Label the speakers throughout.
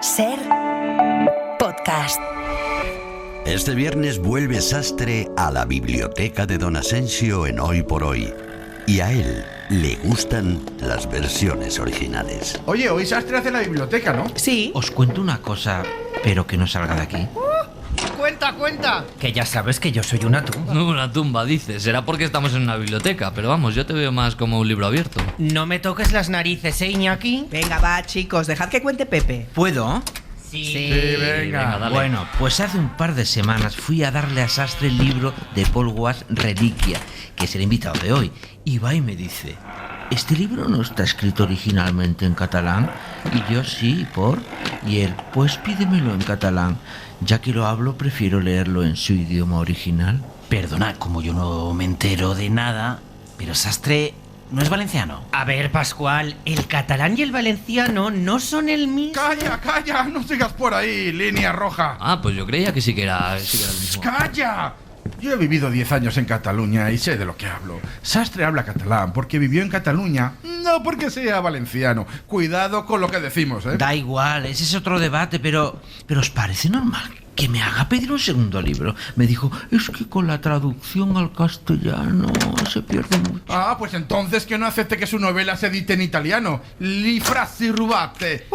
Speaker 1: Ser podcast.
Speaker 2: Este viernes vuelve Sastre a la biblioteca de Don Asensio en Hoy por Hoy. Y a él le gustan las versiones originales.
Speaker 3: Oye, hoy Sastre hace la biblioteca, ¿no?
Speaker 4: Sí.
Speaker 5: Os cuento una cosa, pero que no salga de aquí.
Speaker 3: ¡Cuenta!
Speaker 4: Que ya sabes que yo soy una tumba.
Speaker 6: Una tumba, dices. Será porque estamos en una biblioteca, pero vamos, yo te veo más como un libro abierto.
Speaker 4: No me toques las narices, Iñaki.
Speaker 7: Venga, va, chicos, dejad que cuente Pepe.
Speaker 5: ¿Puedo?
Speaker 4: Sí,
Speaker 3: venga.
Speaker 6: dale.
Speaker 5: Bueno, pues hace un par de semanas fui a darle a Sastre el libro de Paul Guas, Reliquia, que es el invitado de hoy. Y va y me dice: ¿este libro no está escrito originalmente en catalán? Y yo, sí, ¿por? Y él: pues pídemelo en catalán. Ya que lo hablo, prefiero leerlo en su idioma original.
Speaker 8: Perdona, como yo no me entero de nada, pero Sastre no es valenciano.
Speaker 4: A ver, Pascual, el catalán y el valenciano no son el mismo.
Speaker 3: ¡Calla! No sigas por ahí, línea roja.
Speaker 6: Ah, pues yo creía que sí que era el mismo.
Speaker 3: ¡Calla! Yo he vivido 10 años en Cataluña y sé de lo que hablo. Sastre habla catalán porque vivió en Cataluña, no porque sea valenciano. Cuidado con lo que decimos, ¿eh?
Speaker 5: Da igual, ese es otro debate, pero ¿os parece normal que me haga pedir un segundo libro? Me dijo: es que con la traducción al castellano se pierde mucho.
Speaker 3: Ah, pues entonces que no acepte que su novela se edite en italiano. Li frasi rubate.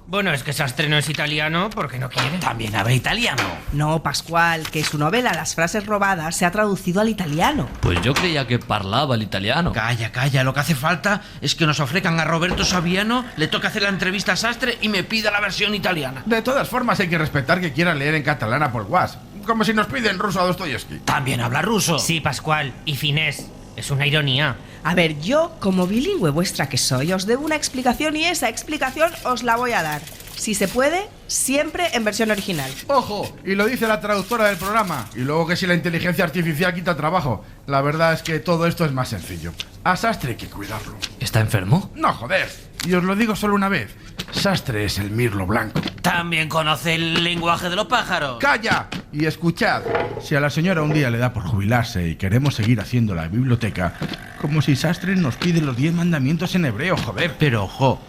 Speaker 4: Bueno, es que Sastre no es italiano porque no quiere.
Speaker 8: También habla italiano.
Speaker 7: No, Pascual, que su novela Las frases robadas se ha traducido al italiano.
Speaker 6: Pues yo creía que parlaba el italiano.
Speaker 5: Calla, lo que hace falta es que nos ofrezcan a Roberto Saviano, le toca hacer la entrevista a Sastre y me pida la versión italiana.
Speaker 3: De todas formas hay que respetar que quiera leer en catalán a Paul Guas. Como si nos piden ruso a Dostoyevsky.
Speaker 8: También habla ruso.
Speaker 4: Sí, Pascual, y finés. Es una ironía.
Speaker 7: A ver, yo, como bilingüe vuestra que soy, os debo una explicación y esa explicación os la voy a dar. Si se puede, siempre en versión original.
Speaker 3: ¡Ojo! Y lo dice la traductora del programa. Y luego que si la inteligencia artificial quita trabajo. La verdad es que todo esto es más sencillo. A Sastre hay que cuidarlo.
Speaker 6: ¿Está enfermo?
Speaker 3: No, joder. Y os lo digo solo una vez. Sastre es el mirlo blanco.
Speaker 8: También conoce el lenguaje de los pájaros.
Speaker 3: ¡Calla! Y escuchad. Si a la señora un día le da por jubilarse y queremos seguir haciendo la biblioteca, como si Sastre nos pide los 10 mandamientos en hebreo, joder.
Speaker 5: Pero ojo,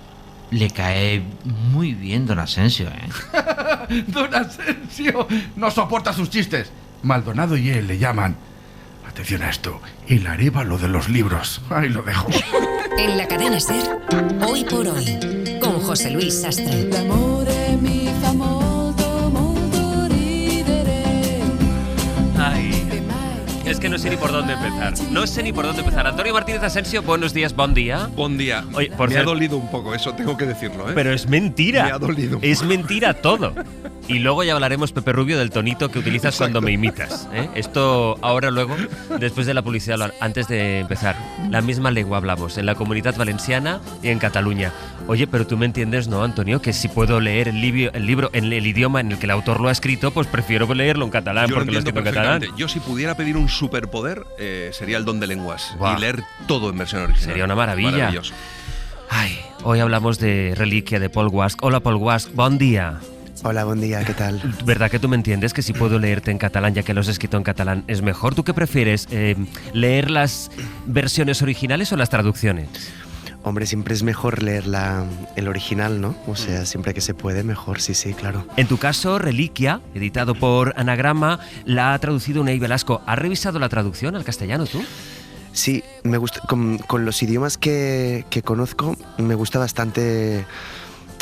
Speaker 5: le cae muy bien Don Asensio, ¿eh?
Speaker 3: Don Asensio no soporta sus chistes. Maldonado y él le llaman, atención a esto, el arévalo de los libros. Ahí lo dejo.
Speaker 1: En la cadena Ser, Hoy por Hoy, con José Luis Sastre.
Speaker 9: L'amore mi fa molto, molto ridere.
Speaker 10: Ay, es que no sé ni por dónde empezar. Antonio Martínez Asensio, buenos días, buen día.
Speaker 11: Buen día.
Speaker 10: Oye, por
Speaker 11: me
Speaker 10: cierto,
Speaker 11: ha dolido un poco, eso tengo que decirlo, ¿eh?
Speaker 10: pero es mentira.
Speaker 11: Me ha dolido un
Speaker 10: Es
Speaker 11: poco.
Speaker 10: mentira todo. Y luego ya hablaremos, Pepe Rubio, del tonito que utilizas cuando me imitas, ¿eh? Esto ahora luego, después de la publicidad, antes de empezar. La misma lengua hablamos en la Comunidad Valenciana y en Cataluña. Oye, pero tú me entiendes, ¿no, Antonio? Que si puedo leer el libro en el idioma en el que el autor lo ha escrito, pues prefiero leerlo en catalán
Speaker 11: Yo lo
Speaker 10: porque lo he
Speaker 11: entiendo
Speaker 10: escrito en catalán.
Speaker 11: perfectamente. Yo si pudiera pedir un superpoder, sería el don de lenguas.
Speaker 10: Guau.
Speaker 11: Y leer todo en versión original.
Speaker 10: Sería una maravilla.
Speaker 11: Maravilloso.
Speaker 10: Ay, hoy hablamos de Reliquia de Paul Guas. Hola, Paul Guas, buen día.
Speaker 12: Hola, buen día, ¿qué tal?
Speaker 10: ¿Verdad que tú me entiendes que si puedo leerte en catalán, ya que lo has escrito en catalán, es mejor? ¿Tú qué prefieres? ¿Leer las versiones originales o las traducciones?
Speaker 12: Hombre, siempre es mejor leer el original, ¿no? O sea, siempre que se puede, mejor, sí, claro.
Speaker 10: En tu caso, Reliquia, editado por Anagrama, la ha traducido Unai Velasco. ¿Has revisado la traducción al castellano tú?
Speaker 12: Sí, me gusta, con los idiomas que conozco, me gusta bastante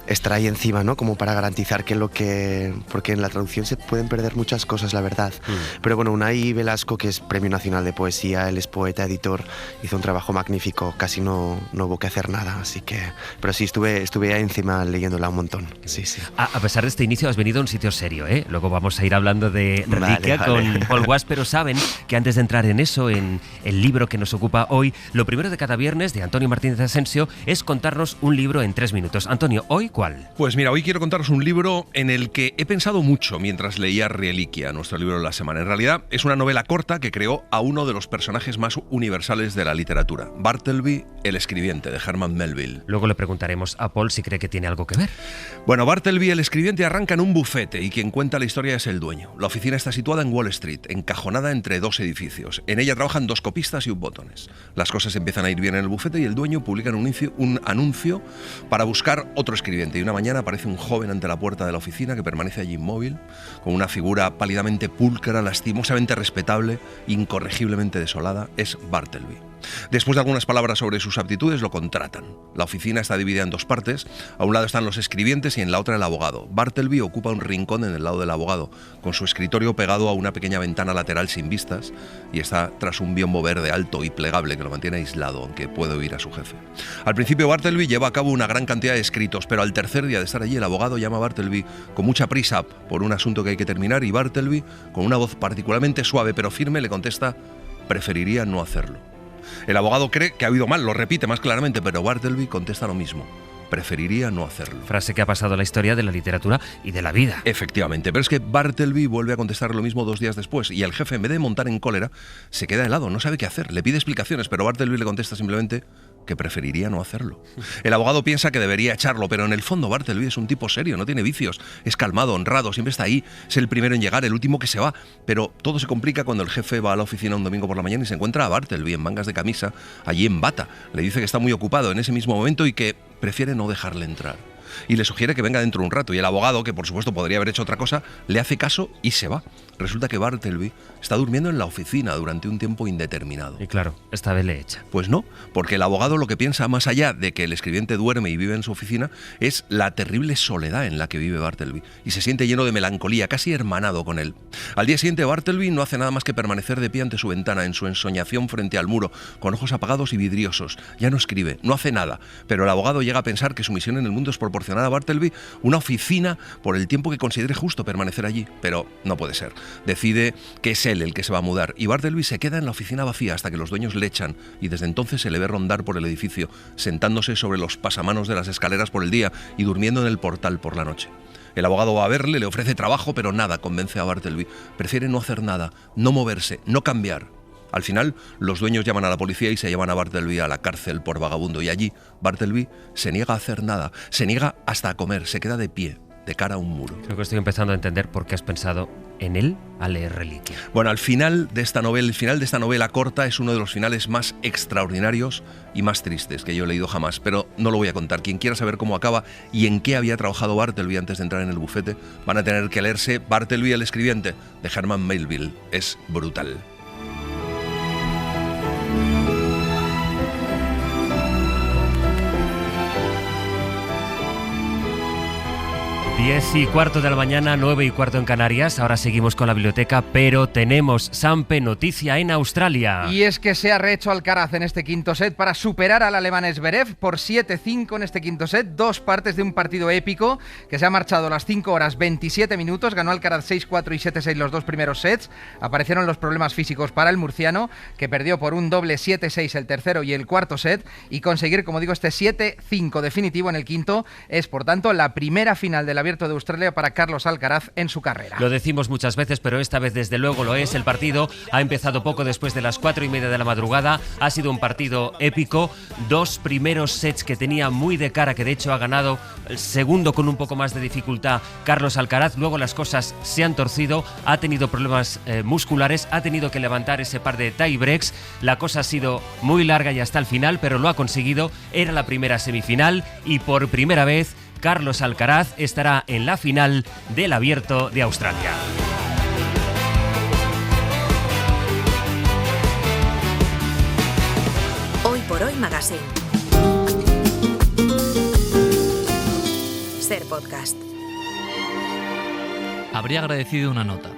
Speaker 12: estar ahí encima, ¿no? Como para garantizar porque en la traducción se pueden perder muchas cosas, la verdad. Pero bueno, Unai Velasco, que es Premio Nacional de Poesía, él es poeta, editor, hizo un trabajo magnífico, casi no hubo que hacer nada, así que... Pero sí, estuve ahí encima leyéndola un montón, sí.
Speaker 10: A pesar de este inicio, has venido a un sitio serio, ¿eh? Luego vamos a ir hablando de Reliquia
Speaker 12: Vale.
Speaker 10: con Paul Guas, pero saben que antes de entrar en eso, en el libro que nos ocupa hoy, lo primero de cada viernes de Antonio Martínez Asensio es contarnos un libro en 3 minutos. Antonio, ¿hoy cuál?
Speaker 11: Pues mira, hoy quiero contaros un libro en el que he pensado mucho mientras leía Reliquia, nuestro libro de la semana. En realidad es una novela corta que creó a uno de los personajes más universales de la literatura, Bartleby, el escribiente, de Herman Melville.
Speaker 10: Luego le preguntaremos a Paul si cree que tiene algo que ver.
Speaker 11: Bueno, Bartleby, el escribiente, arranca en un bufete y quien cuenta la historia es el dueño. La oficina está situada en Wall Street, encajonada entre 2 edificios. En ella trabajan 2 copistas y un botones. Las cosas empiezan a ir bien en el bufete y el dueño publica un anuncio para buscar otro escribiente escribiente. Y una mañana aparece un joven ante la puerta de la oficina que permanece allí inmóvil, con una figura pálidamente pulcra, lastimosamente respetable, incorregiblemente desolada. Es Bartleby. Después de algunas palabras sobre sus aptitudes, lo contratan. La oficina está dividida en dos partes. A un lado están los escribientes y en la otra el abogado. Bartleby ocupa un rincón en el lado del abogado, con su escritorio pegado a una pequeña ventana lateral sin vistas, y está tras un biombo verde alto y plegable que lo mantiene aislado, aunque puede oír a su jefe. Al principio Bartleby lleva a cabo una gran cantidad de escritos, pero al tercer día de estar allí el abogado llama a Bartleby con mucha prisa por un asunto que hay que terminar, y Bartleby, con una voz particularmente suave pero firme, le contesta: preferiría no hacerlo. El abogado cree que ha oído mal, lo repite más claramente, pero Bartleby contesta lo mismo: preferiría no hacerlo.
Speaker 10: Frase que ha pasado a la historia de la literatura y de la vida.
Speaker 11: Efectivamente, pero es que Bartleby vuelve a contestar lo mismo 2 días después, y el jefe, en vez de montar en cólera, se queda helado, no sabe qué hacer, le pide explicaciones, pero Bartleby le contesta simplemente que preferiría no hacerlo. El abogado piensa que debería echarlo, pero en el fondo Bartleby es un tipo serio, no tiene vicios, es calmado, honrado, siempre está ahí, es el primero en llegar, el último que se va. Pero todo se complica cuando el jefe va a la oficina un domingo por la mañana y se encuentra a Bartleby en mangas de camisa, allí en bata. Le dice que está muy ocupado en ese mismo momento y que prefiere no dejarle entrar. Y le sugiere que venga dentro de un rato, y el abogado, que por supuesto podría haber hecho otra cosa, le hace caso y se va. Resulta que Bartleby está durmiendo en la oficina durante un tiempo indeterminado.
Speaker 10: Y claro, esta vez le echa.
Speaker 11: Pues no, porque el abogado lo que piensa, más allá de que el escribiente duerme y vive en su oficina, es la terrible soledad en la que vive Bartleby, y se siente lleno de melancolía, casi hermanado con él. Al día siguiente Bartleby no hace nada más que permanecer de pie ante su ventana, en su ensoñación frente al muro, con ojos apagados y vidriosos. Ya no escribe, no hace nada, pero el abogado llega a pensar que su misión en el mundo es proporcionar a Bartleby una oficina por el tiempo que considere justo permanecer allí, pero no puede ser. Decide que es él el que se va a mudar, y Bartleby se queda en la oficina vacía hasta que los dueños le echan, y desde entonces se le ve rondar por el edificio, sentándose sobre los pasamanos de las escaleras por el día y durmiendo en el portal por la noche. El abogado va a verle, le ofrece trabajo, pero nada convence a Bartleby. Prefiere no hacer nada, no moverse, no cambiar. Al final, los dueños llaman a la policía y se llevan a Bartleby a la cárcel por vagabundo, y allí Bartleby se niega a hacer nada, se niega hasta a comer, se queda de pie, de cara a un muro.
Speaker 10: Creo que estoy empezando a entender por qué has pensado en él al leer Reliquia.
Speaker 11: Bueno, el final de esta novela corta es uno de los finales más extraordinarios y más tristes que yo he leído jamás, pero no lo voy a contar. Quien quiera saber cómo acaba y en qué había trabajado Bartleby antes de entrar en el bufete, van a tener que leerse Bartleby el escribiente, de Herman Melville. Es brutal.
Speaker 10: 10:15 de la mañana, 9:15 en Canarias. Ahora seguimos con la biblioteca, pero tenemos, Sampe, noticia en Australia.
Speaker 13: Y es que se ha rehecho Alcaraz en este quinto set para superar al alemán Zverev por 7-5 en este quinto set. 2 partes de un partido épico que se ha marchado a las 5 horas 27 minutos. Ganó Alcaraz 6-4 y 7-6 los 2 primeros sets. Aparecieron los problemas físicos para el murciano, que perdió por un doble 7-6 el tercero y el cuarto set. Y conseguir, como digo, este 7-5 definitivo en el quinto es, por tanto, la primera final del Abierto de Australia para Carlos Alcaraz en su carrera.
Speaker 10: Lo decimos muchas veces, pero esta vez desde luego lo es. El partido ha empezado poco después de las 4:30 de la madrugada. Ha sido un partido épico. 2 primeros sets que tenía muy de cara, que de hecho ha ganado el segundo con un poco más de dificultad Carlos Alcaraz. Luego las cosas se han torcido. Ha tenido problemas musculares. Ha tenido que levantar ese par de tie breaks. La cosa ha sido muy larga y hasta el final, pero lo ha conseguido. Era la primera semifinal y por primera vez Carlos Alcaraz estará en la final del Abierto de Australia.
Speaker 1: Hoy por Hoy Magazine. Ser podcast.
Speaker 6: Habría agradecido una nota,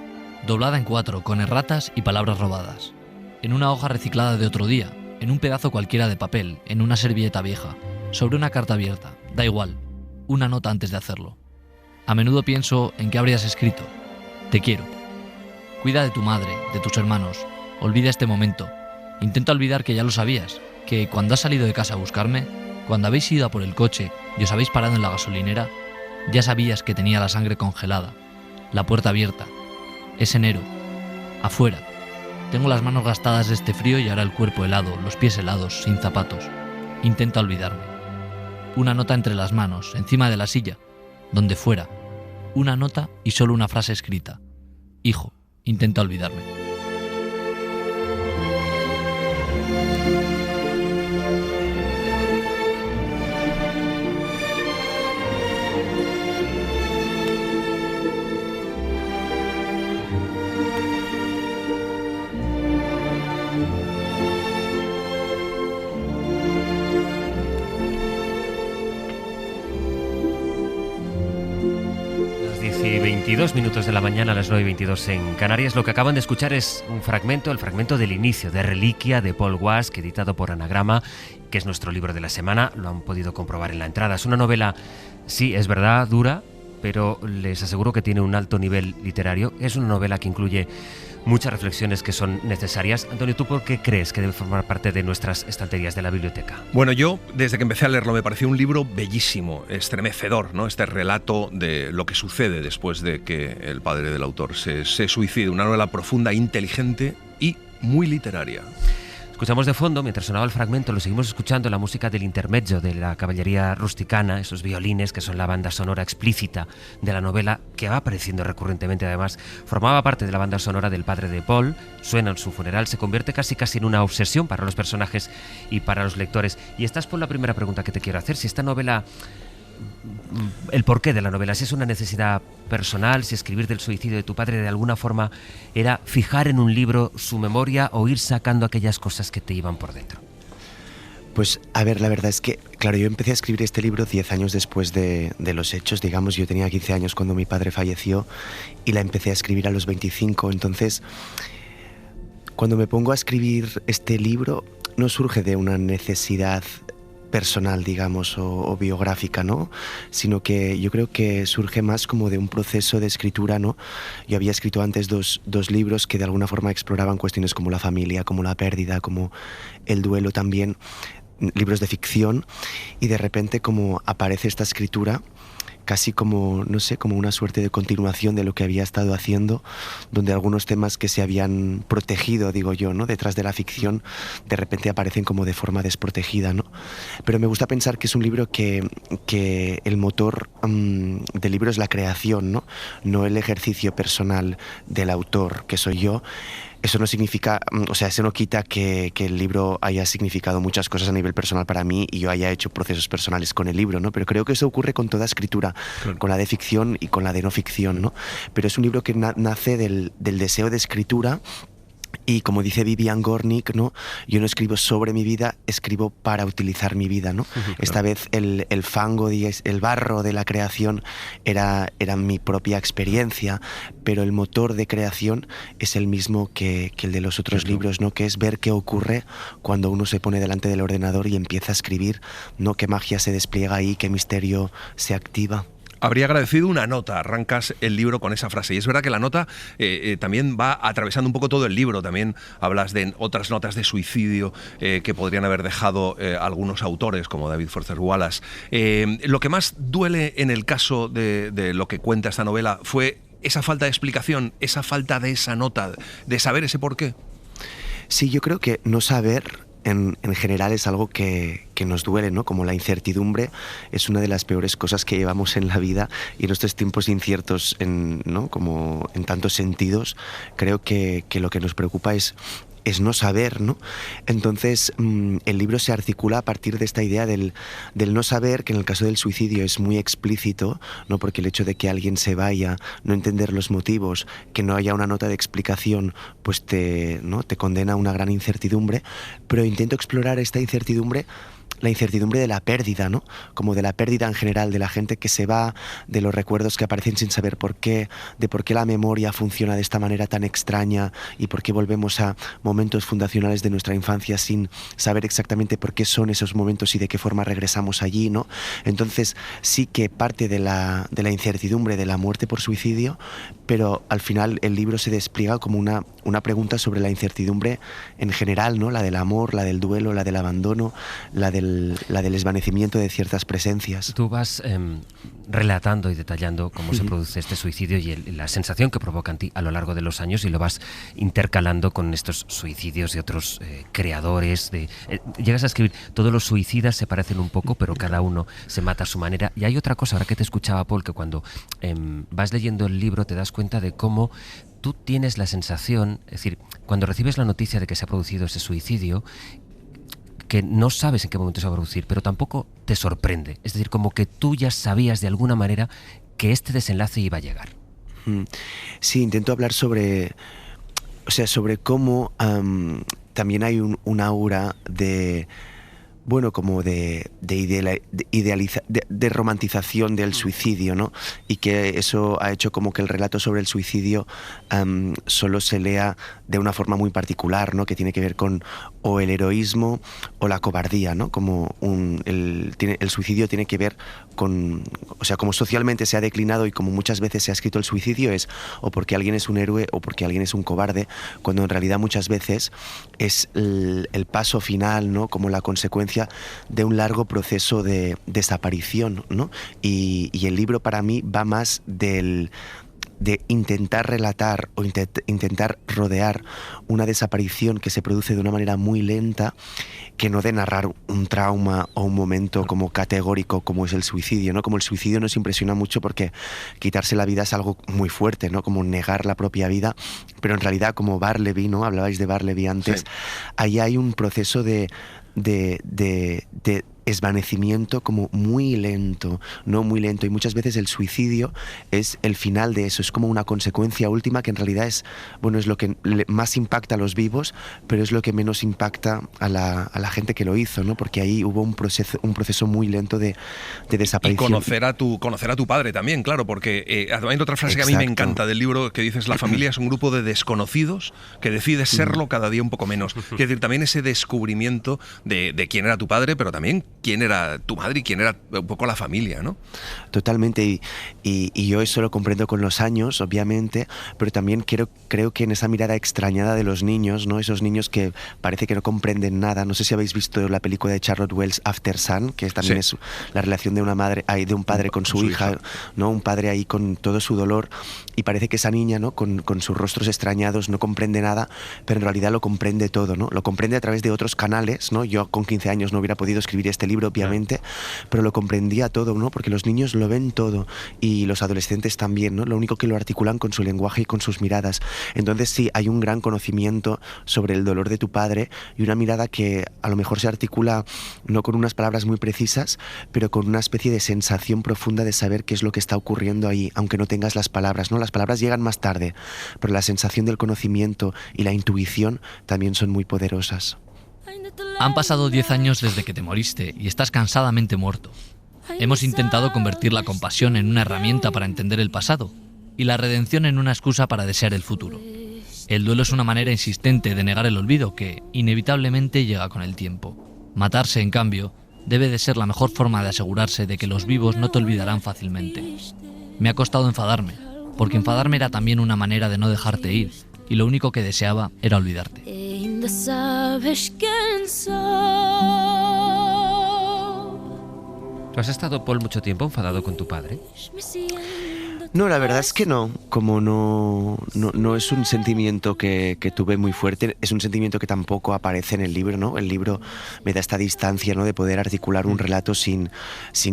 Speaker 6: doblada en 4, con erratas y palabras robadas. En una hoja reciclada de otro día, en un pedazo cualquiera de papel, en una servilleta vieja, sobre una carta abierta, da igual. Una nota antes de hacerlo. A menudo pienso en qué habrías escrito. Te quiero. Cuida de tu madre, de tus hermanos. Olvida este momento. Intenta olvidar que ya lo sabías, que cuando has salido de casa a buscarme, cuando habéis ido a por el coche y os habéis parado en la gasolinera, ya sabías que tenía la sangre congelada, la puerta abierta. Es enero. Afuera. Tengo las manos gastadas de este frío y ahora el cuerpo helado, los pies helados, sin zapatos. Intenta olvidarme. Una nota entre las manos, encima de la silla, donde fuera. Una nota y solo una frase escrita. Hijo, intenta olvidarme.
Speaker 10: Las 10 y 22 minutos de la mañana, a las 9 y 22 en Canarias. Lo que acaban de escuchar es un fragmento, el fragmento del inicio de Reliquia de Paul Wask, editado por Anagrama, que es nuestro libro de la semana. Lo han podido comprobar en la entrada. Es una novela, sí, es verdad, dura, pero les aseguro que tiene un alto nivel literario. Es una novela que incluye muchas reflexiones que son necesarias. Antonio, ¿tú por qué crees que debe formar parte de nuestras estanterías de la biblioteca?
Speaker 11: Bueno, yo desde que empecé a leerlo me pareció un libro bellísimo, estremecedor, ¿no? Este relato de lo que sucede después de que el padre del autor se suicide. Una novela profunda, inteligente y muy literaria.
Speaker 10: Escuchamos de fondo, mientras sonaba el fragmento, lo seguimos escuchando, la música del intermezzo de la caballería rusticana, esos violines que son la banda sonora explícita de la novela, que va apareciendo recurrentemente además. Formaba parte de la banda sonora del padre de Paul, suena en su funeral, se convierte casi en una obsesión para los personajes y para los lectores. Y esta es por la primera pregunta que te quiero hacer, si esta novela, el porqué de la novela, si es una necesidad personal, si escribir del suicidio de tu padre de alguna forma era fijar en un libro su memoria o ir sacando aquellas cosas que te iban por dentro.
Speaker 12: Pues a ver, la verdad es que, claro, yo empecé a escribir este libro 10 años después de los hechos, digamos. Yo tenía 15 años cuando mi padre falleció y la empecé a escribir a los 25, entonces cuando me pongo a escribir este libro no surge de una necesidad personal, digamos, o biográfica, ¿no? Sino que yo creo que surge más como de un proceso de escritura, ¿no? Yo había escrito antes dos libros que de alguna forma exploraban cuestiones como la familia, como la pérdida, como el duelo también, libros de ficción, y de repente como aparece esta escritura casi como, no sé, como una suerte de continuación de lo que había estado haciendo, donde algunos temas que se habían protegido, digo yo, ¿no? Detrás de la ficción, de repente aparecen como de forma desprotegida, ¿no? Pero me gusta pensar que es un libro que el motor del libro es la creación, ¿no? No el ejercicio personal del autor, que soy yo. Eso no significa, o sea, eso no quita que el libro haya significado muchas cosas a nivel personal para mí y yo haya hecho procesos personales con el libro, ¿no? Pero creo que eso ocurre con toda escritura, claro, con la de ficción y con la de no ficción, ¿no? Pero es un libro que nace del deseo de escritura. Y como dice Vivian Gornick, ¿no? Yo no escribo sobre mi vida, escribo para utilizar mi vida, ¿no? Claro. Esta vez el fango, el barro de la creación era mi propia experiencia, pero el motor de creación es el mismo que el de los otros libros, ¿no? Que es ver qué ocurre cuando uno se pone delante del ordenador y empieza a escribir, ¿no? Qué magia se despliega ahí, qué misterio se activa.
Speaker 11: Habría agradecido una nota, arrancas el libro con esa frase. Y es verdad que la nota también va atravesando un poco todo el libro. También hablas de otras notas de suicidio que podrían haber dejado algunos autores, como David Foster Wallace. Lo que más duele en el caso de lo que cuenta esta novela fue esa falta de explicación, esa falta de esa nota, de saber ese porqué.
Speaker 12: Sí, yo creo que no saber en general es algo que nos duele, ¿no? Como la incertidumbre es una de las peores cosas que llevamos en la vida, y en estos tiempos inciertos, ¿no? Como en tantos sentidos, creo que lo que nos preocupa es no saber, ¿no? Entonces, el libro se articula a partir de esta idea del no saber, que en el caso del suicidio es muy explícito, ¿no? Porque el hecho de que alguien se vaya, no entender los motivos, que no haya una nota de explicación, pues te condena a una gran incertidumbre, pero intento explorar esta incertidumbre, la incertidumbre de la pérdida, ¿no? Como de la pérdida en general, de la gente que se va, de los recuerdos que aparecen sin saber por qué, de por qué la memoria funciona de esta manera tan extraña y por qué volvemos a momentos fundacionales de nuestra infancia sin saber exactamente por qué son esos momentos y de qué forma regresamos allí, ¿no? Entonces sí que parte de la incertidumbre de la muerte por suicidio, pero al final el libro se despliega como una pregunta sobre la incertidumbre en general, ¿no? La del amor, la del duelo, la del abandono, la del desvanecimiento de ciertas presencias.
Speaker 10: Tú vas relatando y detallando cómo se produce este suicidio y la sensación que provoca en ti a lo largo de los años, y lo vas intercalando con estos suicidios de otros creadores. Llegas a escribir, todos los suicidas se parecen un poco, pero cada uno se mata a su manera. Y hay otra cosa, ahora que te escuchaba, Paul, que cuando vas leyendo el libro te das cuenta de cómo tú tienes la sensación, es decir, cuando recibes la noticia de que se ha producido ese suicidio, que no sabes en qué momento se va a producir, pero tampoco te sorprende. Es decir, como que tú ya sabías de alguna manera que este desenlace iba a llegar.
Speaker 12: Sí, intento hablar sobre cómo también hay un aura de bueno, como de romantización del suicidio, ¿no? Y que eso ha hecho como que el relato sobre el suicidio solo se lea de una forma muy particular, ¿no? Que tiene que ver con o el heroísmo o la cobardía, ¿no? Como el suicidio tiene que ver con, o sea, como socialmente se ha declinado y como muchas veces se ha escrito el suicidio es o porque alguien es un héroe o porque alguien es un cobarde, cuando en realidad muchas veces es el paso final, ¿no? Como la consecuencia de un largo proceso de desaparición, ¿no? Y el libro para mí va más de intentar relatar o intentar rodear una desaparición que se produce de una manera muy lenta, que no de narrar un trauma o un momento como categórico como es el suicidio, ¿no? Como el suicidio nos impresiona mucho porque quitarse la vida es algo muy fuerte, ¿no? Como negar la propia vida, pero en realidad como Barleby, ¿no? Hablabais de Barleby antes, sí. Ahí hay un proceso de esvanecimiento como muy lento, no muy lento, y muchas veces el suicidio es el final de eso, es como una consecuencia última que en realidad es, bueno, es lo que más impacta a los vivos, pero es lo que menos impacta a la gente que lo hizo, ¿no? Porque ahí hubo un proceso muy lento de desaparición.
Speaker 11: Y conocer a tu padre también, claro, porque hay otra frase que a mí me encanta del libro que dices, la familia es un grupo de desconocidos que decides serlo cada día un poco menos. Es decir, también ese descubrimiento de quién era tu padre, pero también quién era tu madre y quién era un poco la familia, ¿no?
Speaker 12: Totalmente, y yo eso lo comprendo con los años, obviamente, pero también creo que en esa mirada extrañada de los niños, ¿no? Esos niños que parece que no comprenden nada. No sé si habéis visto la película de Charlotte Wells, After Sun, que también es la relación de un padre con su hija, ¿no? Un padre ahí con todo su dolor, y parece que esa niña, ¿no? Con sus rostros extrañados no comprende nada, pero en realidad lo comprende todo, ¿no? Lo comprende a través de otros canales, ¿no? Yo con 15 años no hubiera podido escribir este libro, obviamente, pero lo comprendía todo, ¿no? Porque los niños lo ven todo y los adolescentes también, ¿no? Lo único que lo articulan con su lenguaje y con sus miradas. Entonces sí, hay un gran conocimiento sobre el dolor de tu padre y una mirada que a lo mejor se articula no con unas palabras muy precisas, pero con una especie de sensación profunda de saber qué es lo que está ocurriendo ahí, aunque no tengas las palabras, ¿no? Las palabras llegan más tarde, pero la sensación del conocimiento y la intuición también son muy poderosas.
Speaker 6: Han pasado 10 años desde que te moriste y estás cansadamente muerto. Hemos intentado convertir la compasión en una herramienta para entender el pasado y la redención en una excusa para desear el futuro. El duelo es una manera insistente de negar el olvido que, inevitablemente, llega con el tiempo. Matarse, en cambio, debe de ser la mejor forma de asegurarse de que los vivos no te olvidarán fácilmente. Me ha costado enfadarme, porque enfadarme era también una manera de no dejarte ir, y lo único que deseaba era olvidarte.
Speaker 10: ¿Tú has estado, Paul, mucho tiempo enfadado con tu padre?
Speaker 12: No, la verdad es que no. Como no es un sentimiento que tuve muy fuerte, es un sentimiento que tampoco aparece en el libro, ¿no? El libro me da esta distancia, ¿no? De poder articular un relato sin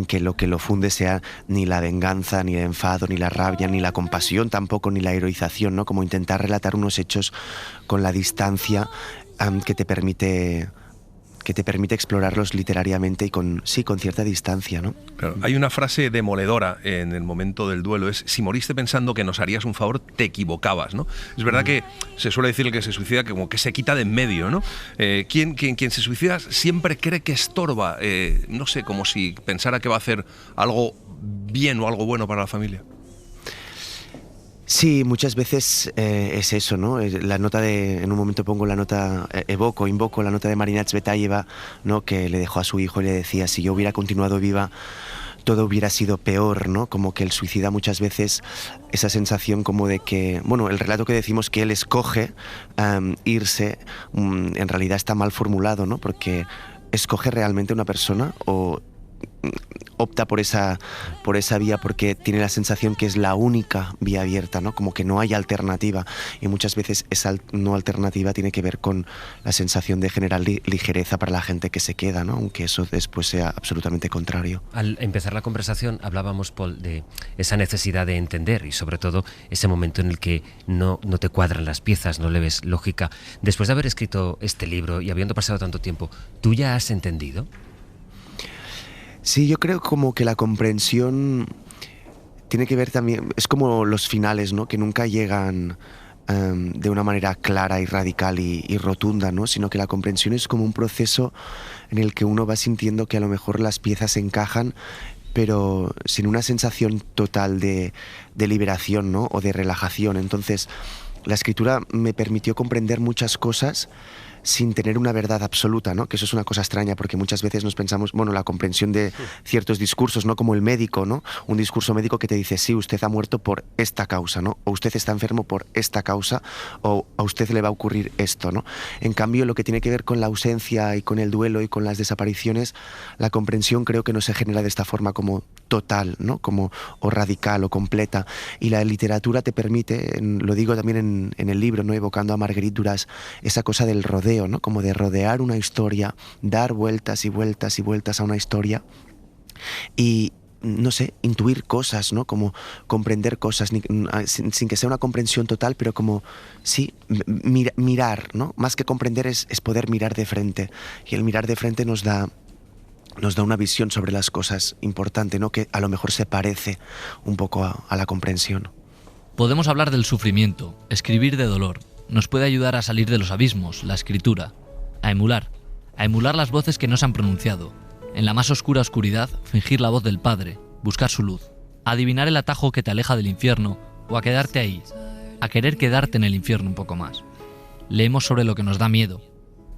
Speaker 12: que lo funde sea ni la venganza, ni el enfado, ni la rabia, ni la compasión tampoco, ni la heroización, ¿no? Como intentar relatar unos hechos con la distancia que te permite explorarlos literariamente y con cierta distancia, ¿no?
Speaker 11: Claro, hay una frase demoledora en el momento del duelo, es: si moriste pensando que nos harías un favor, te equivocabas, ¿no? Es verdad que se suele decir el que se suicida como que se quita de en medio, ¿no? Quien se suicida siempre cree que estorba, no sé, como si pensara que va a hacer algo bien o algo bueno para la familia.
Speaker 12: Sí, muchas veces es eso, ¿no? La nota en un momento pongo la nota, invoco la nota de Marina Tsvetaeva, ¿no? Que le dejó a su hijo y le decía: si yo hubiera continuado viva, todo hubiera sido peor, ¿no? Como que el suicida muchas veces, esa sensación como de que, bueno, el relato que decimos que él escoge irse, en realidad está mal formulado, ¿no? Porque escoge realmente una persona o opta por esa vía porque tiene la sensación que es la única vía abierta, ¿no? Como que no hay alternativa, y muchas veces esa no alternativa tiene que ver con la sensación de generar ligereza para la gente que se queda, ¿no? Aunque eso después sea absolutamente contrario.
Speaker 10: Al empezar la conversación hablábamos, Paul, de esa necesidad de entender y sobre todo ese momento en el que no te cuadran las piezas, no le ves lógica. Después de haber escrito este libro y habiendo pasado tanto tiempo, ¿tú ya has entendido?
Speaker 12: Sí, yo creo como que la comprensión tiene que ver también, es como los finales, ¿no? Que nunca llegan de una manera clara y radical y rotunda, ¿no? Sino que la comprensión es como un proceso en el que uno va sintiendo que a lo mejor las piezas encajan, pero sin una sensación total de liberación, ¿no? O de relajación. Entonces, la escritura me permitió comprender muchas cosas sin tener una verdad absoluta, ¿no? Que eso es una cosa extraña, porque muchas veces nos pensamos, bueno, la comprensión de ciertos discursos, ¿no? Como el médico, ¿no? Un discurso médico que te dice, sí, usted ha muerto por esta causa, ¿no? O usted está enfermo por esta causa, o a usted le va a ocurrir esto, ¿no? En cambio, lo que tiene que ver con la ausencia y con el duelo y con las desapariciones, la comprensión creo que no se genera de esta forma como total, ¿no? Como o radical o completa. Y la literatura te permite, lo digo también en el libro, ¿no? Evocando a Marguerite Duras, esa cosa del rodeo, ¿no? Como de rodear una historia, dar vueltas y vueltas y vueltas a una historia y, no sé, intuir cosas, ¿no? Como comprender cosas sin que sea una comprensión total, pero como, sí, mirar, ¿no? Más que comprender es poder mirar de frente, y el mirar de frente nos da una visión sobre las cosas importante, ¿no? Que a lo mejor se parece un poco a la comprensión.
Speaker 6: Podemos hablar del sufrimiento, escribir de dolor. Nos puede ayudar a salir de los abismos, la escritura, a emular las voces que no se han pronunciado. En la más oscura oscuridad, fingir la voz del Padre, buscar su luz, a adivinar el atajo que te aleja del infierno o a quedarte ahí, a querer quedarte en el infierno un poco más. Leemos sobre lo que nos da miedo,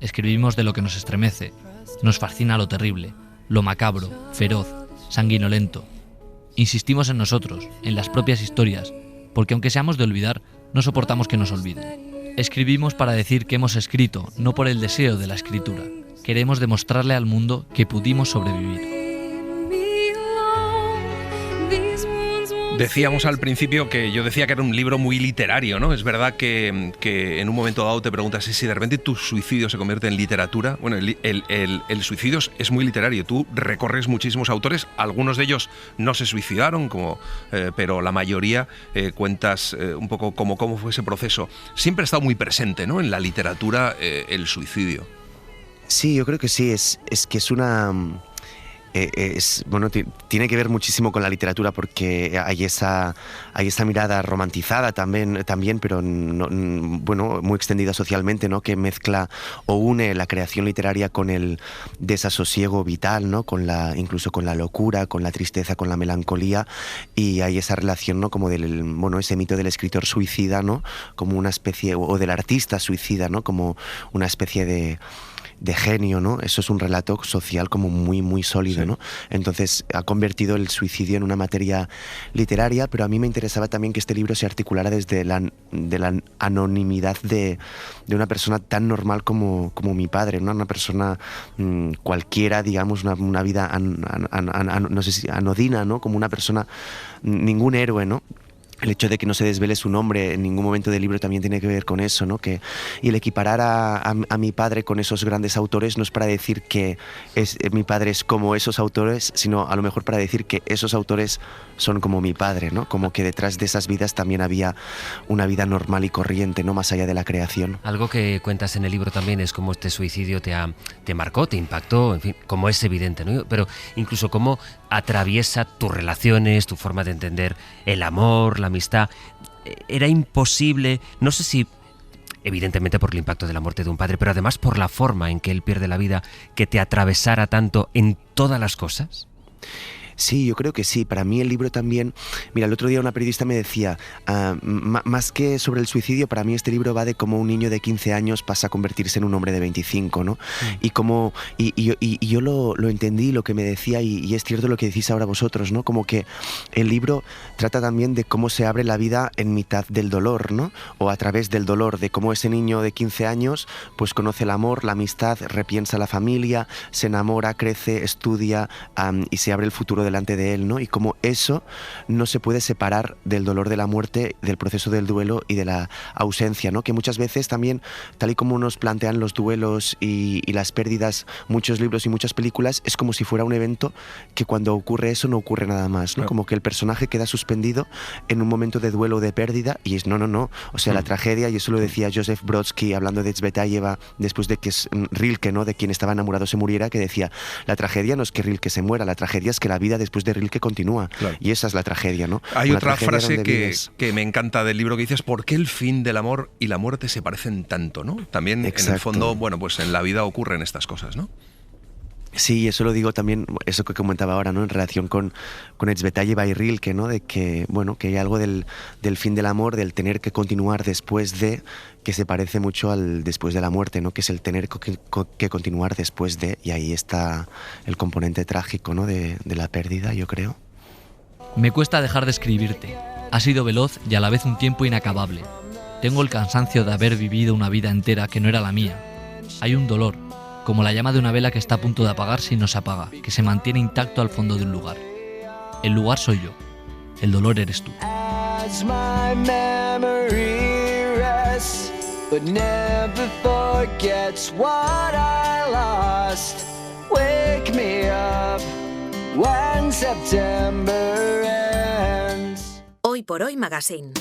Speaker 6: escribimos de lo que nos estremece, nos fascina lo terrible, lo macabro, feroz, sanguinolento. Insistimos en nosotros, en las propias historias, porque aunque seamos de olvidar, no soportamos que nos olviden. Escribimos para decir que hemos escrito, no por el deseo de la escritura. Queremos demostrarle al mundo que pudimos sobrevivir.
Speaker 11: Decíamos al principio que yo decía que era un libro muy literario, ¿no? Es verdad que en un momento dado te preguntas si de repente tu suicidio se convierte en literatura. Bueno, el suicidio es muy literario. Tú recorres muchísimos autores, algunos de ellos no se suicidaron, pero la mayoría cuentas un poco cómo fue ese proceso. Siempre ha estado muy presente, ¿no? En la literatura el suicidio.
Speaker 12: Sí, yo creo que sí. Es que es una... bueno, tiene que ver muchísimo con la literatura, porque hay esa mirada romantizada también, pero no, bueno, muy extendida socialmente, ¿no? Que mezcla o une la creación literaria con el desasosiego vital, ¿no? Incluso con la locura, con la tristeza, con la melancolía, y hay esa relación, ¿no? Como ese mito del escritor suicida, ¿no? Como una especie, o del artista suicida, ¿no? Como una especie de genio, ¿no? Eso es un relato social como muy, muy sólido, sí, ¿no? Entonces ha convertido el suicidio en una materia literaria, pero a mí me interesaba también que este libro se articulara desde la anonimidad de una persona tan normal como mi padre, ¿no? Una persona cualquiera, digamos, una vida no sé si anodina, ¿no? Como una persona, ningún héroe, ¿no? El hecho de que no se desvele su nombre en ningún momento del libro también tiene que ver con eso, ¿no? Y el equiparar a mi padre con esos grandes autores no es para decir que mi padre es como esos autores, sino a lo mejor para decir que esos autores son como mi padre, ¿no? Como que detrás de esas vidas también había una vida normal y corriente, ¿no? Más allá de la creación.
Speaker 10: Algo que cuentas en el libro también es cómo este suicidio te marcó, te impactó, en fin, como es evidente, ¿no? Pero incluso cómo atraviesa tus relaciones, tu forma de entender el amor, la amistad. Era imposible, no sé si evidentemente por el impacto de la muerte de un padre, pero además por la forma en que él pierde la vida, que te atravesara tanto en todas las cosas.
Speaker 12: Sí, yo creo que sí. Para mí el libro también... Mira, el otro día una periodista me decía, más que sobre el suicidio, para mí este libro va de cómo un niño de 15 años pasa a convertirse en un hombre de 25, ¿no? Y yo lo entendí, lo que me decía, y es cierto lo que decís ahora vosotros, ¿no? Como que el libro trata también de cómo se abre la vida en mitad del dolor, ¿no? O a través del dolor, de cómo ese niño de 15 años pues conoce el amor, la amistad, repiensa la familia, se enamora, crece, estudia y se abre el futuro delante de él, ¿no? Y como eso no se puede separar del dolor de la muerte, del proceso del duelo y de la ausencia, ¿no? Que muchas veces también, tal y como nos plantean los duelos y las pérdidas, muchos libros y muchas películas, es como si fuera un evento que cuando ocurre eso no ocurre nada más, ¿no? Claro. Como que el personaje queda suspendido en un momento de duelo o de pérdida, y es no. O sea, la tragedia, y eso lo decía Joseph Brodsky hablando de Tsvetaeva después de que Rilke, ¿no? De quien estaba enamorado se muriera, que decía, la tragedia no es que Rilke se muera, la tragedia es que la vida vida después de Rilke continúa.
Speaker 11: Claro.
Speaker 12: Y esa es la tragedia, ¿no?
Speaker 11: Hay
Speaker 12: Una
Speaker 11: otra
Speaker 12: tragedia
Speaker 11: frase
Speaker 12: donde
Speaker 11: que me encanta del libro que dices, ¿por qué el fin del amor y la muerte se parecen tanto, ¿no? También, en el
Speaker 12: Exacto.
Speaker 11: fondo, bueno, pues en la vida ocurren estas cosas, ¿no?
Speaker 12: Sí, eso lo digo también, eso que comentaba ahora, ¿no? En relación con Etsbetaye by Rilke, ¿no? De que, bueno, que hay algo del fin del amor, del tener que continuar después de, que se parece mucho al después de la muerte, ¿no? Que es el tener que continuar después de, y ahí está el componente trágico, ¿no? De la pérdida, yo creo.
Speaker 6: Me cuesta dejar de escribirte. Ha sido veloz y a la vez un tiempo inacabable. Tengo el cansancio de haber vivido una vida entera que no era la mía. Hay un dolor, como la llama de una vela que está a punto de apagarse y no se apaga, que se mantiene intacto al fondo de un lugar. El lugar soy yo, el dolor eres tú.
Speaker 14: As my memory rests, but never forgets what I lost. Wake me up when September ends.
Speaker 1: Hoy por Hoy Magazine.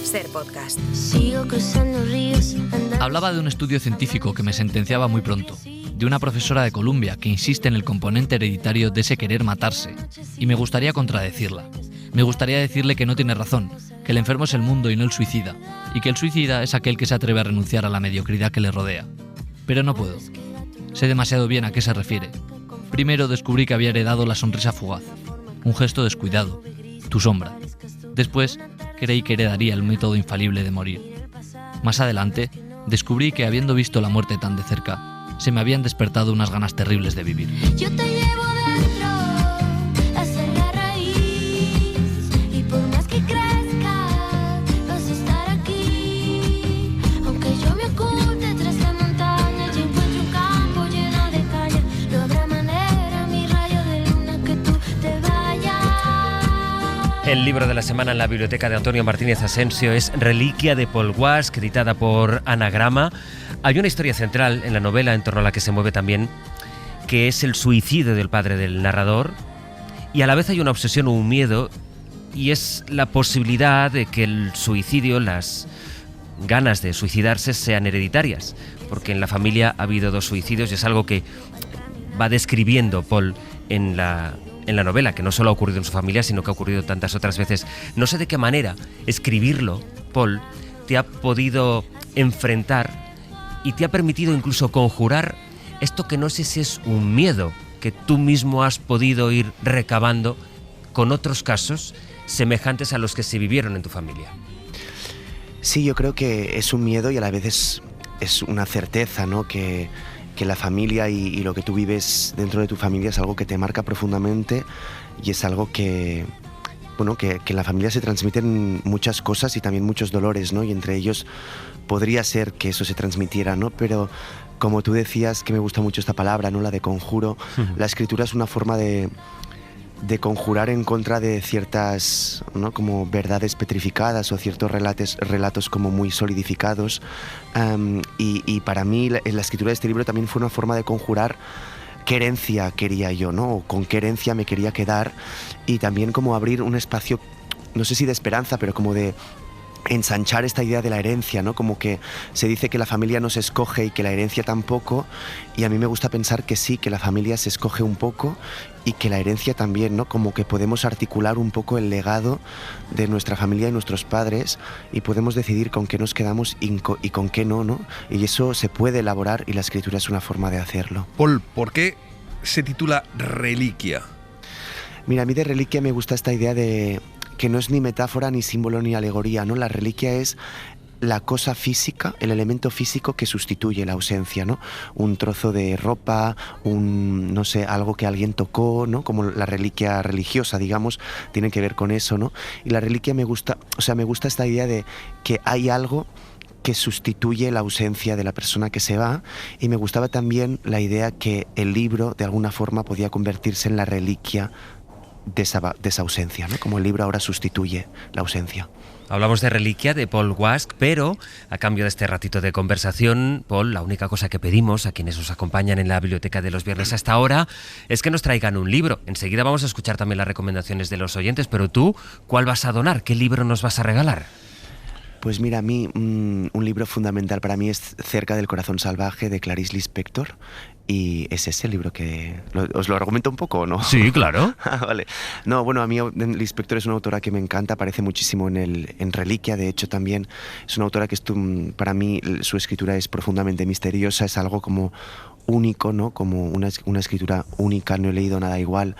Speaker 1: Ser podcast.
Speaker 15: Sigo cruzando ríos.
Speaker 6: Hablaba de un estudio científico que me sentenciaba muy pronto, de una profesora de Columbia que insiste en el componente hereditario de ese querer matarse, y me gustaría contradecirla. Me gustaría decirle que no tiene razón, que el enfermo es el mundo y no el suicida, y que el suicida es aquel que se atreve a renunciar a la mediocridad que le rodea. Pero no puedo. Sé demasiado bien a qué se refiere. Primero descubrí que había heredado la sonrisa fugaz, un gesto descuidado, tu sombra. Después creí que heredaría el método infalible de morir. Más adelante, descubrí que habiendo visto la muerte tan de cerca, se me habían despertado unas ganas terribles de vivir.
Speaker 15: Yo te llevo dentro, esa es la raíz. Y por más que crezca, vas a estar aquí. Aunque yo me oculte tras la montaña, yo encuentro un campo lleno de caña. No habrá manera, mi rayo de luna, que tú te vayas.
Speaker 10: El libro de la semana en la biblioteca de Antonio Martínez Asensio es Reliquia de Paul Guasch, editada por Anagrama. Hay una historia central en la novela en torno a la que se mueve también, que es el suicidio del padre del narrador, y a la vez hay una obsesión o un miedo, y es la posibilidad de que el suicidio, las ganas de suicidarse sean hereditarias, porque en la familia ha habido 2 suicidios y es algo que va describiendo Paul en la novela, que no solo ha ocurrido en su familia, sino que ha ocurrido tantas otras veces. No sé de qué manera escribirlo, Paul, te ha podido enfrentar y te ha permitido incluso conjurar esto que no sé si es un miedo que tú mismo has podido ir recabando con otros casos semejantes a los que se vivieron en tu familia.
Speaker 12: Sí, yo creo que es un miedo y a la vez es una certeza, ¿no? Que la familia y lo que tú vives dentro de tu familia es algo que te marca profundamente y es algo que, bueno, que en la familia se transmiten muchas cosas y también muchos dolores, ¿no? Y entre ellos podría ser que eso se transmitiera, ¿no? Pero como tú decías, que me gusta mucho esta palabra, ¿no? La de conjuro. La escritura es una forma de conjurar en contra de ciertas, ¿no? Como verdades petrificadas o ciertos relatos como muy solidificados. Y para mí la escritura de este libro también fue una forma de conjurar qué herencia quería yo, ¿no? O con qué herencia me quería quedar, y también como abrir un espacio, no sé si de esperanza, pero como de ensanchar esta idea de la herencia, ¿no? Como que se dice que la familia no se escoge y que la herencia tampoco, y a mí me gusta pensar que sí, que la familia se escoge un poco y que la herencia también, ¿no? Como que podemos articular un poco el legado de nuestra familia y nuestros padres y podemos decidir con qué nos quedamos y con qué no, ¿no? Y eso se puede elaborar y la escritura es una forma de hacerlo.
Speaker 11: Paul, ¿por qué se titula Reliquia?
Speaker 12: Mira, a mí de reliquia me gusta esta idea de que no es ni metáfora, ni símbolo, ni alegoría, ¿no? La reliquia es la cosa física, el elemento físico que sustituye la ausencia, ¿no? Un trozo de ropa, no sé, algo que alguien tocó, ¿no? Como la reliquia religiosa, digamos, tiene que ver con eso, ¿no? Y la reliquia me gusta esta idea de que hay algo que sustituye la ausencia de la persona que se va, y me gustaba también la idea que el libro, de alguna forma, podía convertirse en la reliquia de esa ausencia, ¿no? Como el libro ahora sustituye la ausencia.
Speaker 10: Hablamos de Reliquia de Paul Guasch, pero a cambio de este ratito de conversación, Paul, la única cosa que pedimos a quienes os acompañan en la biblioteca de los viernes hasta ahora es que nos traigan un libro. Enseguida vamos a escuchar también las recomendaciones de los oyentes, pero tú, ¿cuál vas a donar? ¿Qué libro nos vas a regalar?
Speaker 12: Pues mira, a mí un libro fundamental para mí es Cerca del corazón salvaje de Clarice Lispector. Y es ese el libro que... ¿Os lo argumento un poco o no?
Speaker 10: Sí, claro.
Speaker 12: Vale. No, bueno, a mí Lispector es una autora que me encanta, aparece muchísimo en Reliquia, de hecho también es una autora que para mí su escritura es profundamente misteriosa, es algo como único, ¿no? Como una escritura única, no he leído nada igual.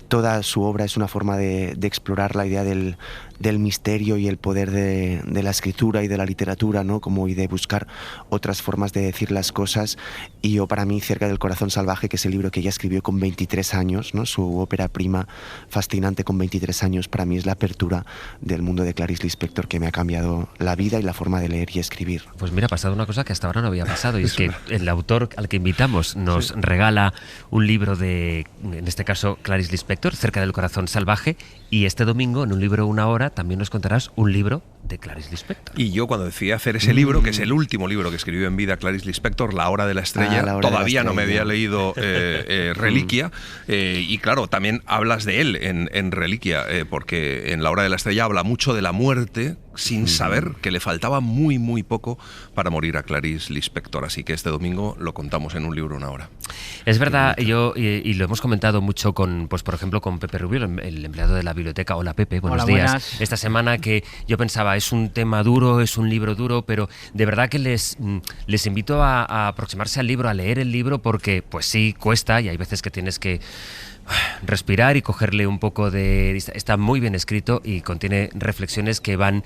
Speaker 12: Toda su obra es una forma de explorar la idea del misterio y el poder de la escritura y de la literatura, ¿no? Y de buscar otras formas de decir las cosas. Y yo, para mí, Cerca del corazón salvaje, que es el libro que ella escribió con 23 años, ¿no? Su ópera prima fascinante con 23 años, para mí es la apertura del mundo de Clarice Lispector, que me ha cambiado la vida y la forma de leer y escribir.
Speaker 10: Pues mira, ha pasado una cosa que hasta ahora no había pasado, y es que el autor al que invitamos nos regala un libro de, en este caso, Clarice Lispector, Cerca del corazón salvaje, y este domingo, en un libro una hora, también nos contarás un libro de Clarice Lispector.
Speaker 11: Y yo, cuando decidí hacer ese libro, que es el último libro que escribió en vida Clarice Lispector, La hora de la estrella, todavía no me había leído Reliquia, y claro, también hablas de él en Reliquia, porque en La hora de la estrella habla mucho de la muerte, sin saber que le faltaba muy, muy poco para morir a Clarice Lispector. Así que este domingo lo contamos en un libro una hora.
Speaker 10: Es verdad, yo y lo hemos comentado mucho con, pues por ejemplo, con Pepe Rubio, el empleado de la biblioteca. Hola Pepe, buenos días.
Speaker 4: Buenas.
Speaker 10: Esta semana que yo pensaba, es un tema duro, es un libro duro, pero de verdad que les invito a aproximarse al libro, a leer el libro, porque pues sí, cuesta, y hay veces que tienes que respirar y cogerle un poco de... Está muy bien escrito y contiene reflexiones que van...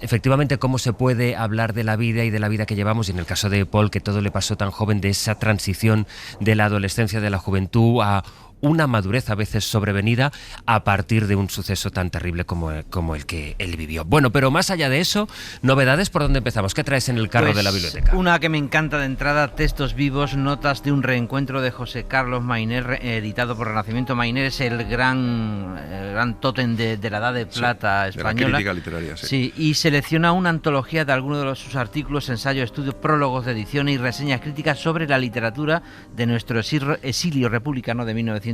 Speaker 10: Efectivamente, cómo se puede hablar de la vida y de la vida que llevamos, y en el caso de Paul, que todo le pasó tan joven, de esa transición de la adolescencia, de la juventud, a una madurez a veces sobrevenida a partir de un suceso tan terrible como el que él vivió. Bueno, pero más allá de eso, novedades, ¿por dónde empezamos? ¿Qué traes en el carro de la biblioteca?
Speaker 5: Una que me encanta de entrada, Textos vivos, notas de un reencuentro de José Carlos Mayner, editado por Renacimiento. Mayner es el gran tótem de la Edad de Plata española.
Speaker 11: De la crítica literaria, sí.
Speaker 5: Sí, y selecciona una antología de algunos de sus artículos, ensayos, estudios, prólogos de edición y reseñas críticas sobre la literatura de nuestro exilio republicano de 1939.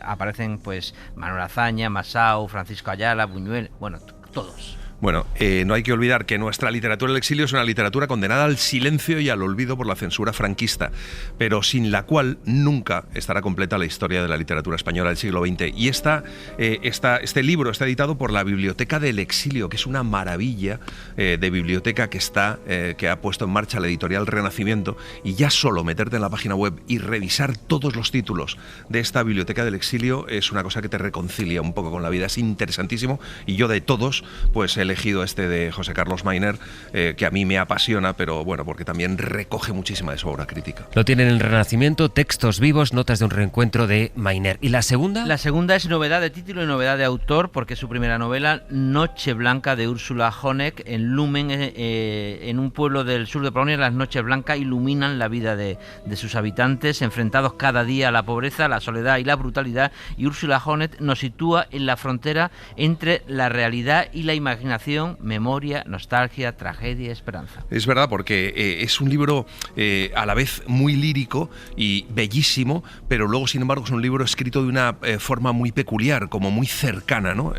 Speaker 5: Aparecen pues Manuel Azaña, Masao, Francisco Ayala, Buñuel, bueno, todos.
Speaker 11: Bueno, no hay que olvidar que nuestra literatura del exilio es una literatura condenada al silencio y al olvido por la censura franquista, pero sin la cual nunca estará completa la historia de la literatura española del siglo XX. Y este libro está editado por la Biblioteca del Exilio, que es una maravilla de biblioteca que ha puesto en marcha la editorial Renacimiento, y ya solo meterte en la página web y revisar todos los títulos de esta Biblioteca del Exilio es una cosa que te reconcilia un poco con la vida. Es interesantísimo, y yo de todos, pues he elegido este de José Carlos Mayner, que a mí me apasiona, pero bueno, porque también recoge muchísima de su obra crítica.
Speaker 10: Lo tienen en el Renacimiento, Textos vivos, notas de un reencuentro de Mayner. ¿Y la segunda?
Speaker 5: La segunda es novedad de título y novedad de autor, porque es su primera novela, Noche Blanca, de Úrsula Honeck. En Lumen, en un pueblo del sur de Polonia, las noches blancas iluminan la vida de sus habitantes, enfrentados cada día a la pobreza, la soledad y la brutalidad, y Úrsula Honeck nos sitúa en la frontera entre la realidad y la imaginación, memoria, nostalgia, tragedia y esperanza.
Speaker 11: Es verdad, porque es un libro a la vez muy lírico y bellísimo, pero luego, sin embargo, es un libro escrito de una forma muy peculiar, como muy cercana, ¿no?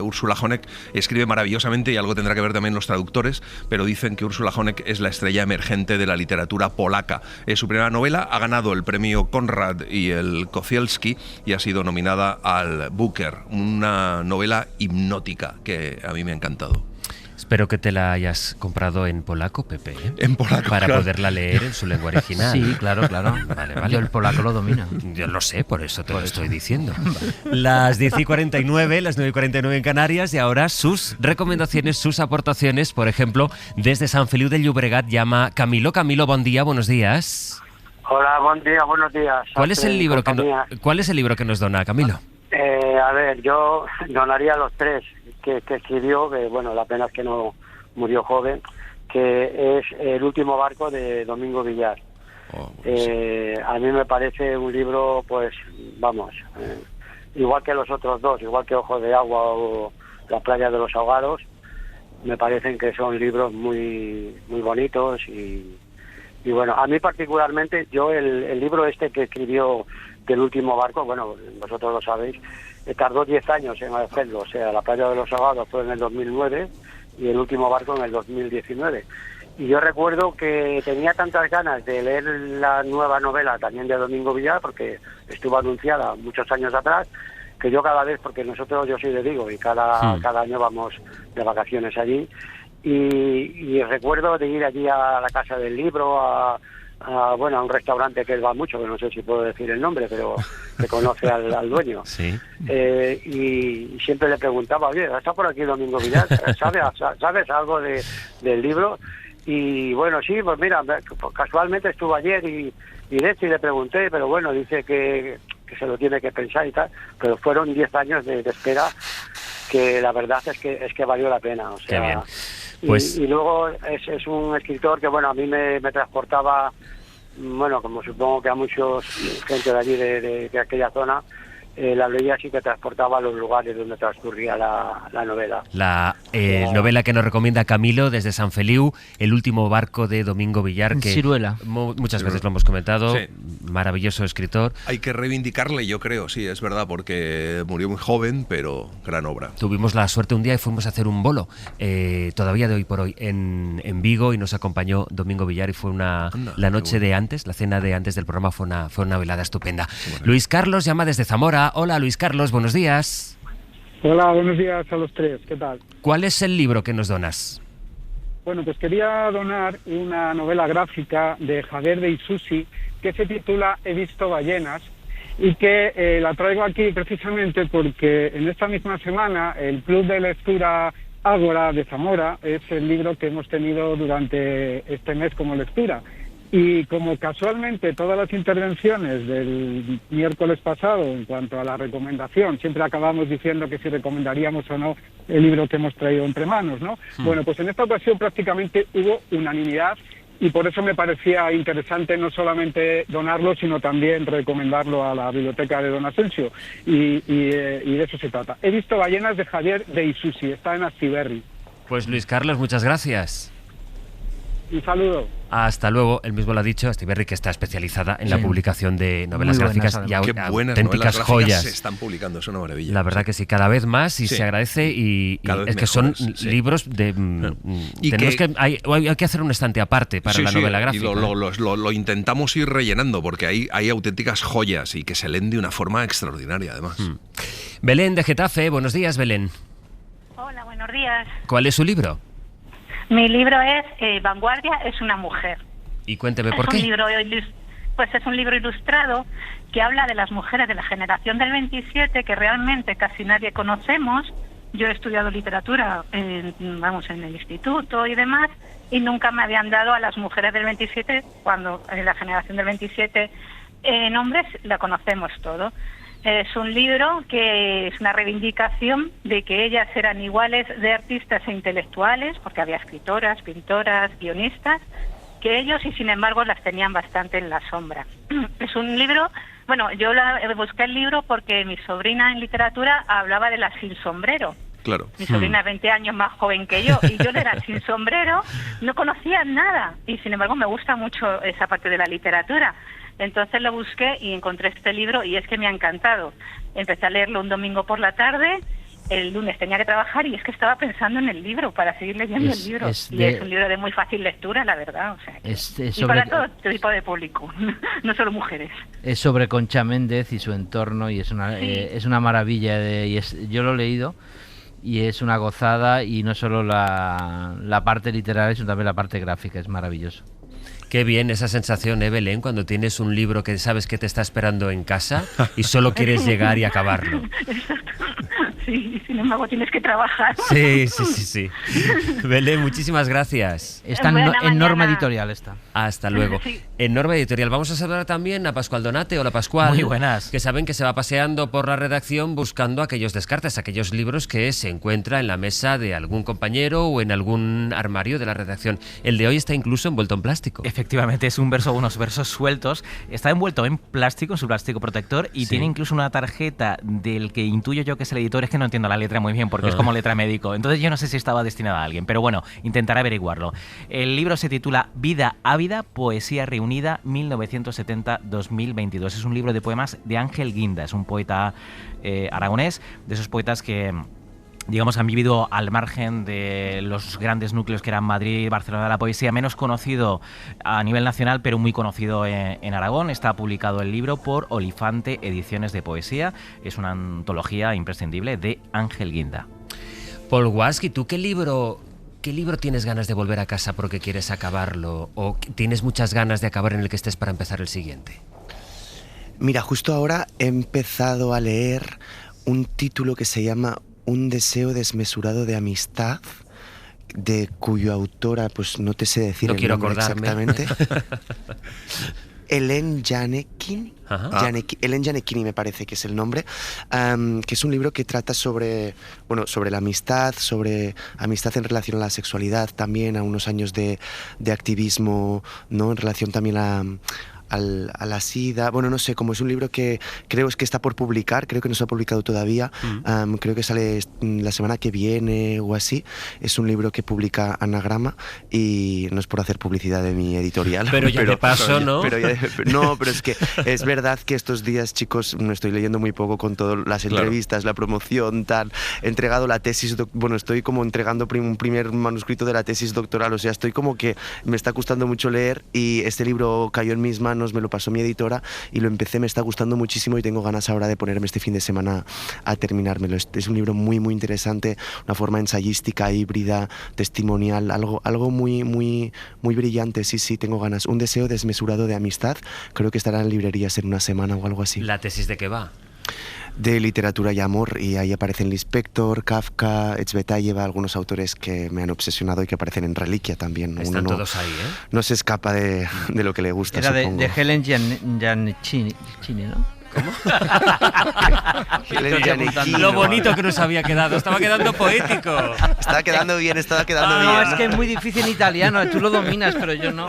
Speaker 11: Úrsula Honeck escribe maravillosamente, y algo tendrá que ver también los traductores, pero dicen que Úrsula Honeck es la estrella emergente de la literatura polaca. Es su primera novela, ha ganado el premio Konrad y el Kosielski, y ha sido nominada al Booker, una novela hipnótica que a mí me ha encantado.
Speaker 10: Espero que te la hayas comprado en polaco, Pepe.
Speaker 11: En polaco,
Speaker 10: para
Speaker 11: claro.
Speaker 10: poderla leer en su lengua original.
Speaker 5: Sí, claro.
Speaker 10: Vale.
Speaker 5: Yo el polaco lo domino.
Speaker 10: Yo lo sé, por eso te lo estoy diciendo. Las 10:49, las 9:49 en Canarias, y ahora sus recomendaciones, sus aportaciones. Por ejemplo, desde San Feliu de Llobregat llama Camilo. Camilo, buen día, buenos días.
Speaker 16: Hola, buen día, buenos días.
Speaker 10: ¿Cuál es el libro que nos dona, Camilo?
Speaker 16: A ver, yo donaría los tres que escribió, que bueno, la pena es que no murió joven, que es El último barco de Domingo Villar. A mí me parece un libro, pues, vamos, igual que los otros dos, igual que Ojos de Agua o La playa de los ahogados, me parecen que son libros muy muy bonitos y bueno, a mí particularmente, yo el libro este que escribió del último barco, bueno, vosotros lo sabéis, tardó 10 años en hacerlo. O sea, La playa de los ahogados fue en el 2009 y El último barco en el 2019. Y yo recuerdo que tenía tantas ganas de leer la nueva novela también de Domingo Villar, porque estuvo anunciada muchos años atrás, que yo cada vez, porque yo soy de Vigo y cada año vamos de vacaciones allí, y recuerdo de ir allí a la Casa del Libro, a un restaurante que él va mucho, que no sé si puedo decir el nombre, pero que conoce al dueño.
Speaker 10: Sí.
Speaker 16: Y siempre le preguntaba, oye, ¿está por aquí Domingo Villar? ¿Sabes algo del libro? Y bueno, sí, pues mira, casualmente estuvo ayer y de hecho le pregunté, pero bueno, dice que se lo tiene que pensar y tal, pero fueron 10 años de espera, que la verdad es que valió la pena. O sea,
Speaker 10: qué bien. Pues...
Speaker 16: y luego es un escritor que, bueno, a mí me transportaba, bueno, como supongo que a muchos gente de allí, de aquella zona, la leía así que transportaba a los lugares donde transcurría la novela.
Speaker 10: La novela que nos recomienda Camilo desde San Feliu, El último barco de Domingo Villar, que
Speaker 5: Ciruela.
Speaker 10: Muchas veces lo hemos comentado,
Speaker 11: Sí.
Speaker 10: Maravilloso escritor.
Speaker 11: Hay que reivindicarle, yo creo, sí, es verdad, porque murió muy joven, pero gran obra.
Speaker 10: Tuvimos la suerte un día y fuimos a hacer un bolo, todavía de hoy por hoy, en Vigo, y nos acompañó Domingo Villar y fue la noche de antes, la cena de antes del programa fue una velada estupenda. Luis Carlos llama desde Zamora. Hola Luis Carlos, buenos días.
Speaker 17: Hola, buenos días a los tres, ¿qué tal?
Speaker 10: ¿Cuál es el libro que nos donas?
Speaker 17: Bueno, pues quería donar una novela gráfica de Javier de Isusi que se titula He visto ballenas, y que la traigo aquí precisamente porque en esta misma semana el Club de Lectura Ágora de Zamora es el libro que hemos tenido durante este mes como lectura. Y como casualmente todas las intervenciones del miércoles pasado en cuanto a la recomendación, siempre acabamos diciendo que si recomendaríamos o no el libro que hemos traído entre manos, ¿no? Bueno, pues en esta ocasión prácticamente hubo unanimidad, y por eso me parecía interesante no solamente donarlo, sino también recomendarlo a la biblioteca de Don Asensio, y de eso se trata. He visto ballenas de Javier de Isusi, está en Astiberri.
Speaker 10: Pues Luis Carlos, muchas gracias.
Speaker 17: Un saludo.
Speaker 10: Hasta luego. Él mismo lo ha dicho, Astiberri, que está especializada en la publicación de novelas gráficas y
Speaker 11: Qué buenas
Speaker 10: auténticas
Speaker 11: novelas
Speaker 10: joyas.
Speaker 11: se están publicando, es una maravilla.
Speaker 10: La verdad que sí, cada vez más, y se agradece, y es que son libros de...
Speaker 11: Y
Speaker 10: tenemos hay que hacer un estante aparte para la novela gráfica.
Speaker 11: Y lo intentamos ir rellenando, porque hay auténticas joyas y que se leen de una forma extraordinaria, además.
Speaker 10: Belén de Getafe, buenos días, Belén.
Speaker 18: Hola, buenos días.
Speaker 10: ¿Cuál es su libro?
Speaker 18: Mi libro es Vanguardia es una mujer.
Speaker 10: Y cuénteme por qué.
Speaker 18: Es un libro ilustrado que habla de las mujeres de la generación del 27 que realmente casi nadie conocemos. Yo he estudiado literatura en el instituto y demás, y nunca me habían dado a las mujeres del 27, cuando en la generación del 27 en hombres la conocemos todo. Es un libro que es una reivindicación de que ellas eran iguales de artistas e intelectuales, porque había escritoras, pintoras, guionistas, que ellos, y sin embargo las tenían bastante en la sombra. Es un libro, yo busqué el libro porque mi sobrina en literatura hablaba de la sin sombrero.
Speaker 11: Claro.
Speaker 18: Mi sobrina es 20 años más joven que yo, y yo era sin sombrero, no conocía nada, y sin embargo me gusta mucho esa parte de la literatura. Entonces lo busqué y encontré este libro, y es que me ha encantado. Empecé a leerlo un domingo por la tarde, el lunes tenía que trabajar y es que estaba pensando en el libro para seguir leyendo el libro. Es un libro de muy fácil lectura, la verdad. O sea, y para todo tipo de público, no solo mujeres.
Speaker 5: Es sobre Concha Méndez y su entorno, y es una maravilla. Yo lo he leído y es una gozada, y no solo la parte literaria, sino también la parte gráfica, es maravilloso.
Speaker 10: Qué bien esa sensación, Belén, cuando tienes un libro que sabes que te está esperando en casa y solo quieres llegar y acabarlo.
Speaker 18: Sí, sin embargo tienes que trabajar.
Speaker 10: Sí. Belén, muchísimas gracias.
Speaker 5: Está en Norma Editorial.
Speaker 10: Hasta luego.
Speaker 18: Sí.
Speaker 10: En Norma Editorial vamos a saludar también a Pascual Donate. Hola, Pascual.
Speaker 19: Muy buenas.
Speaker 10: Que saben que se va paseando por la redacción buscando aquellos descartes, aquellos libros que se encuentra en la mesa de algún compañero o en algún armario de la redacción. El de hoy está incluso envuelto en plástico.
Speaker 19: Efectivamente, es unos versos sueltos. Está envuelto en plástico, en su plástico protector, y tiene incluso una tarjeta del que intuyo yo que es el editor. Es que no entiendo la letra muy bien porque es como letra médico. Entonces yo no sé si estaba destinada a alguien, pero bueno, intentaré averiguarlo. El libro se titula Vida Ávida, Poesía Reunida 1970-2022. Es un libro de poemas de Ángel Guinda. Es un poeta aragonés, de esos poetas que digamos, han vivido al margen de los grandes núcleos que eran Madrid, Barcelona de la poesía, menos conocido a nivel nacional, pero muy conocido en Aragón. Está publicado el libro por Olifante Ediciones de Poesía. Es una antología imprescindible de Ángel Guinda.
Speaker 10: Paul Wask, ¿y tú qué libro tienes ganas de volver a casa porque quieres acabarlo? ¿O tienes muchas ganas de acabar en el que estés para empezar el siguiente?
Speaker 12: Mira, justo ahora he empezado a leer un título que se llama Un deseo desmesurado de amistad, de cuyo autora, pues no te sé decir el nombre exactamente. Hélène Janequini. Hélène Janequini me parece que es el nombre, que es un libro que trata sobre la amistad, sobre amistad en relación a la sexualidad, también a unos años de activismo, ¿no? En relación también a la SIDA. Bueno, no sé, como es un libro que creo que está por publicar, creo que no se ha publicado todavía, creo que sale la semana que viene o así. Es un libro que publica Anagrama y no es por hacer publicidad de mi editorial.
Speaker 10: Pero ya de paso, ¿no?
Speaker 12: Pero es que es verdad que estos días, chicos, me estoy leyendo muy poco con todas las entrevistas, la promoción, tal. He entregado la tesis, estoy como entregando un primer manuscrito de la tesis doctoral, o sea, estoy como que me está costando mucho leer y este libro cayó en mis manos, me lo pasó mi editora y lo empecé, me está gustando muchísimo y tengo ganas ahora de ponerme este fin de semana a terminármelo. Es un libro muy, muy interesante, una forma ensayística, híbrida, testimonial, algo muy, muy, muy brillante. Sí, tengo ganas. Un deseo desmesurado de amistad, creo que estará en librerías en una semana o algo así.
Speaker 10: ¿La tesis de qué va?
Speaker 12: De literatura y amor, y ahí aparecen Lispector, Kafka, Etsvetaeva, algunos autores que me han obsesionado y que aparecen en Reliquia también.
Speaker 10: Están todos ahí, ¿eh?
Speaker 12: No se escapa de lo que le gusta,
Speaker 20: Era
Speaker 12: supongo.
Speaker 20: de Hélène Janequini, ¿no?
Speaker 10: ¿Cómo? Lo bonito que nos había quedado, estaba quedando poético.
Speaker 12: Estaba quedando bien.
Speaker 20: No, es que es muy difícil en italiano, tú lo dominas, pero yo no.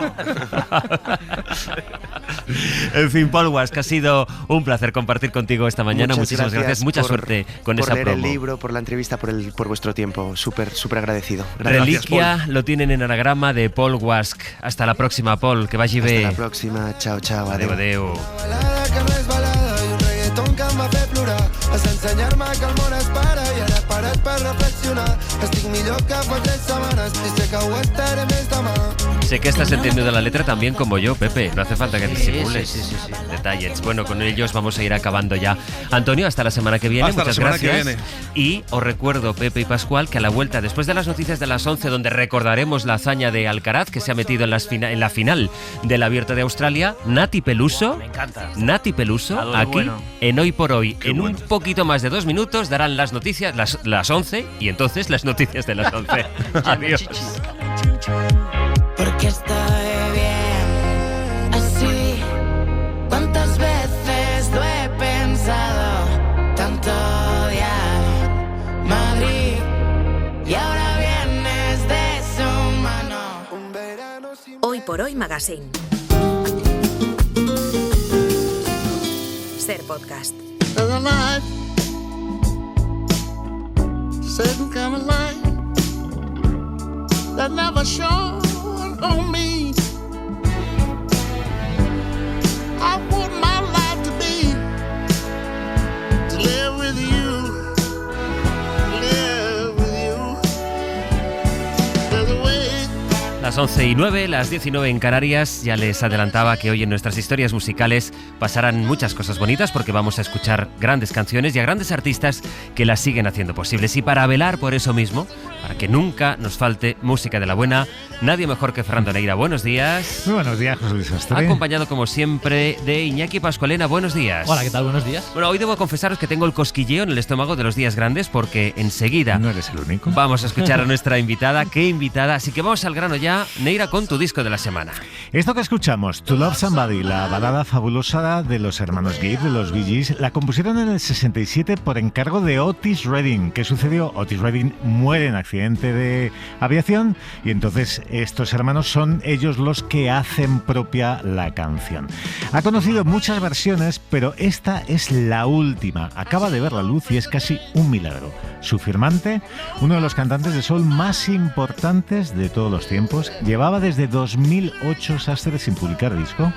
Speaker 10: En fin, Paul Wask, ha sido un placer compartir contigo esta mañana. Muchísimas gracias. Mucha suerte con esa promo.
Speaker 12: Por leer el libro, por la entrevista, por vuestro tiempo. Súper agradecido.
Speaker 10: Gracias. Reliquia lo tienen en Anagrama de Paul Wask. Hasta la próxima, Paul. Que vagi bé.
Speaker 12: Hasta la próxima. Chao.
Speaker 10: Adeu.
Speaker 14: Que em va fer plorar, vas ensenyar-me que el món es para i ara parat per reflexionar. Estic millor que fa 3 setmanes i sé que ho estaré més demà.
Speaker 10: Sé que estás entendiendo la letra también como yo, Pepe. No hace falta que disimules.
Speaker 20: Sí.
Speaker 10: Detalles. Bueno, con ellos vamos a ir acabando ya. Antonio, hasta la semana que viene.
Speaker 11: Hasta
Speaker 10: muchas
Speaker 11: la semana
Speaker 10: gracias.
Speaker 11: Que viene.
Speaker 10: Y os recuerdo, Pepe y Pascual, que a la vuelta, después de las noticias de las 11, donde recordaremos la hazaña de Alcaraz, que se ha metido en la final del Abierto de Australia, Nati Peluso.
Speaker 19: Me encanta.
Speaker 10: Nati Peluso, aquí, en Hoy por Hoy. En un poquito más de 2 minutos darán las noticias, las 11, y entonces las noticias de las 11. Adiós.
Speaker 15: Porque estoy bien así. ¿Cuántas veces lo he pensado? Tanto odiar Madrid y ahora vienes de su mano.
Speaker 1: Hoy por Hoy Magazine. Ser podcast.
Speaker 14: That never shone on me. I want my life to be to live with you, live with you. There's a way.
Speaker 10: Las 11:09, las 19 en Canarias. Ya les adelantaba que hoy en nuestras historias musicales pasarán muchas cosas bonitas porque vamos a escuchar grandes canciones y a grandes artistas que las siguen haciendo posibles. Y para velar por eso mismo, para que nunca nos falte música de la buena, nadie mejor que Fernando Neira. Buenos días.
Speaker 21: Muy buenos días, José Luis Sastre.
Speaker 10: Acompañado como siempre de Iñaki Pascualena. Buenos días.
Speaker 6: Hola, ¿qué tal? Buenos días.
Speaker 10: Bueno, hoy debo confesaros que tengo el cosquilleo en el estómago de los días grandes porque enseguida
Speaker 21: no eres el único.
Speaker 10: Vamos a escuchar a nuestra invitada. ¿Qué invitada? Así que vamos al grano ya. Neira, con tu disco de la semana.
Speaker 21: Esto que escuchamos, To Love Somebody, la balada fabulosa de los hermanos Gibb, de los Bee Gees, la compusieron en el 67 por encargo de Otis Redding. ¿Qué sucedió? Otis Redding muere en accidente de aviación y entonces estos hermanos son ellos los que hacen propia la canción. Ha conocido muchas versiones, pero esta es la última. Acaba de ver la luz y es casi un milagro. Su firmante, uno de los cantantes de soul más importantes de todos los tiempos, llevaba desde 2008 Sastre sin publicar disco.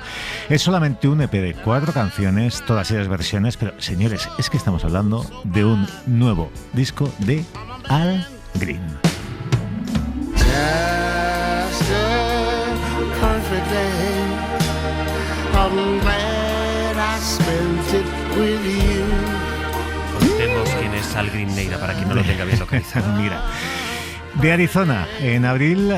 Speaker 21: Es solamente un EP de 4 canciones, todas ellas versiones, pero señores, es que estamos hablando de un nuevo disco de Al Green.
Speaker 14: Just a perfect day. I'm glad I spent it with you.
Speaker 10: Contemos quién es Al Green, Neira, para quien no lo tenga bien localizado.
Speaker 21: Mira. De Arizona, en abril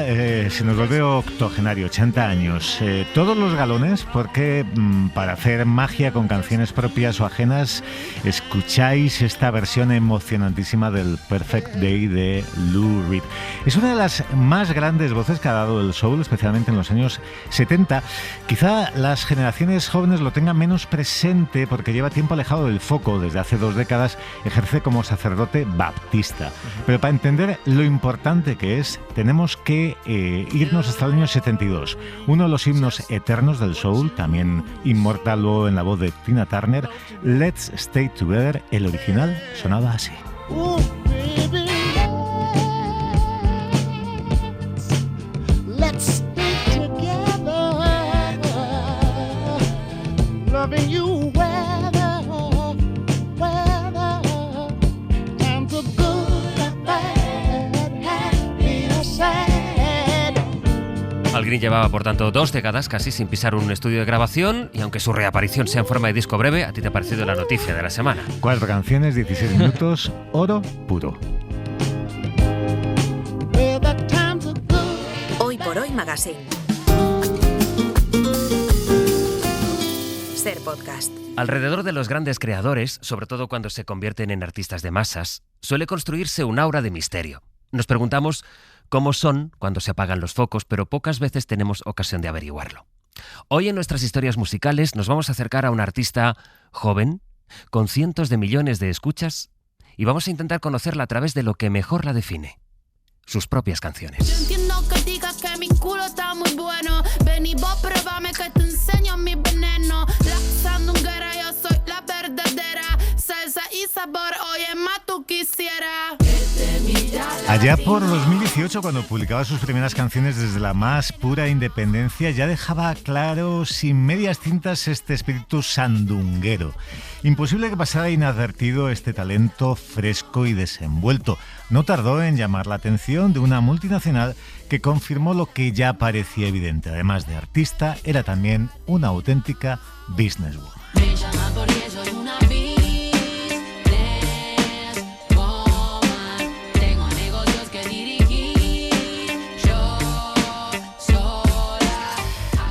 Speaker 21: se nos volvió octogenario, 80 años. Todos los galones, porque para hacer magia con canciones propias o ajenas, escucháis esta versión emocionantísima del Perfect Day de Lou Reed. Es una de las más grandes voces que ha dado el soul, especialmente en los años 70. Quizá las generaciones jóvenes lo tengan menos presente porque lleva tiempo alejado del foco. Desde hace 2 décadas ejerce como sacerdote baptista. Pero para entender lo importante que es, tenemos que irnos hasta el año 72. Uno de los himnos eternos del soul, también inmortal luego en la voz de Tina Turner, Let's Stay Together. El original sonaba así.
Speaker 14: Ooh, baby, let's stay together, loving you weather, times are good and bad, happy or sad.
Speaker 10: Al Green llevaba, por tanto, 2 décadas casi sin pisar un estudio de grabación, y aunque su reaparición sea en forma de disco breve, ¿a ti te ha parecido la noticia de la semana?
Speaker 21: 4 canciones, 16 minutos, oro puro.
Speaker 1: Hoy por Hoy Magazine. Ser podcast.
Speaker 10: Alrededor de los grandes creadores, sobre todo cuando se convierten en artistas de masas, suele construirse un aura de misterio. Nos preguntamos cómo son cuando se apagan los focos, pero pocas veces tenemos ocasión de averiguarlo. Hoy en nuestras historias musicales nos vamos a acercar a un artista joven, con cientos de millones de escuchas, y vamos a intentar conocerla a través de lo que mejor la define: sus propias canciones.
Speaker 15: Yo entiendo que digas que mi culo está muy bueno. Ven y vos pruébame que te enseño mi veneno. La sandunguera, yo soy la verdadera. Salsa y sabor, oye, más tú quisieras.
Speaker 21: Allá por 2018, cuando publicaba sus primeras canciones desde la más pura independencia, ya dejaba claro, sin medias tintas, este espíritu sandunguero. Imposible que pasara inadvertido este talento fresco y desenvuelto. No tardó en llamar la atención de una multinacional que confirmó lo que ya parecía evidente. Además de artista, era también una auténtica businesswoman.
Speaker 15: Me llama porque soy una businesswoman. Tengo negocios que dirigir yo sola.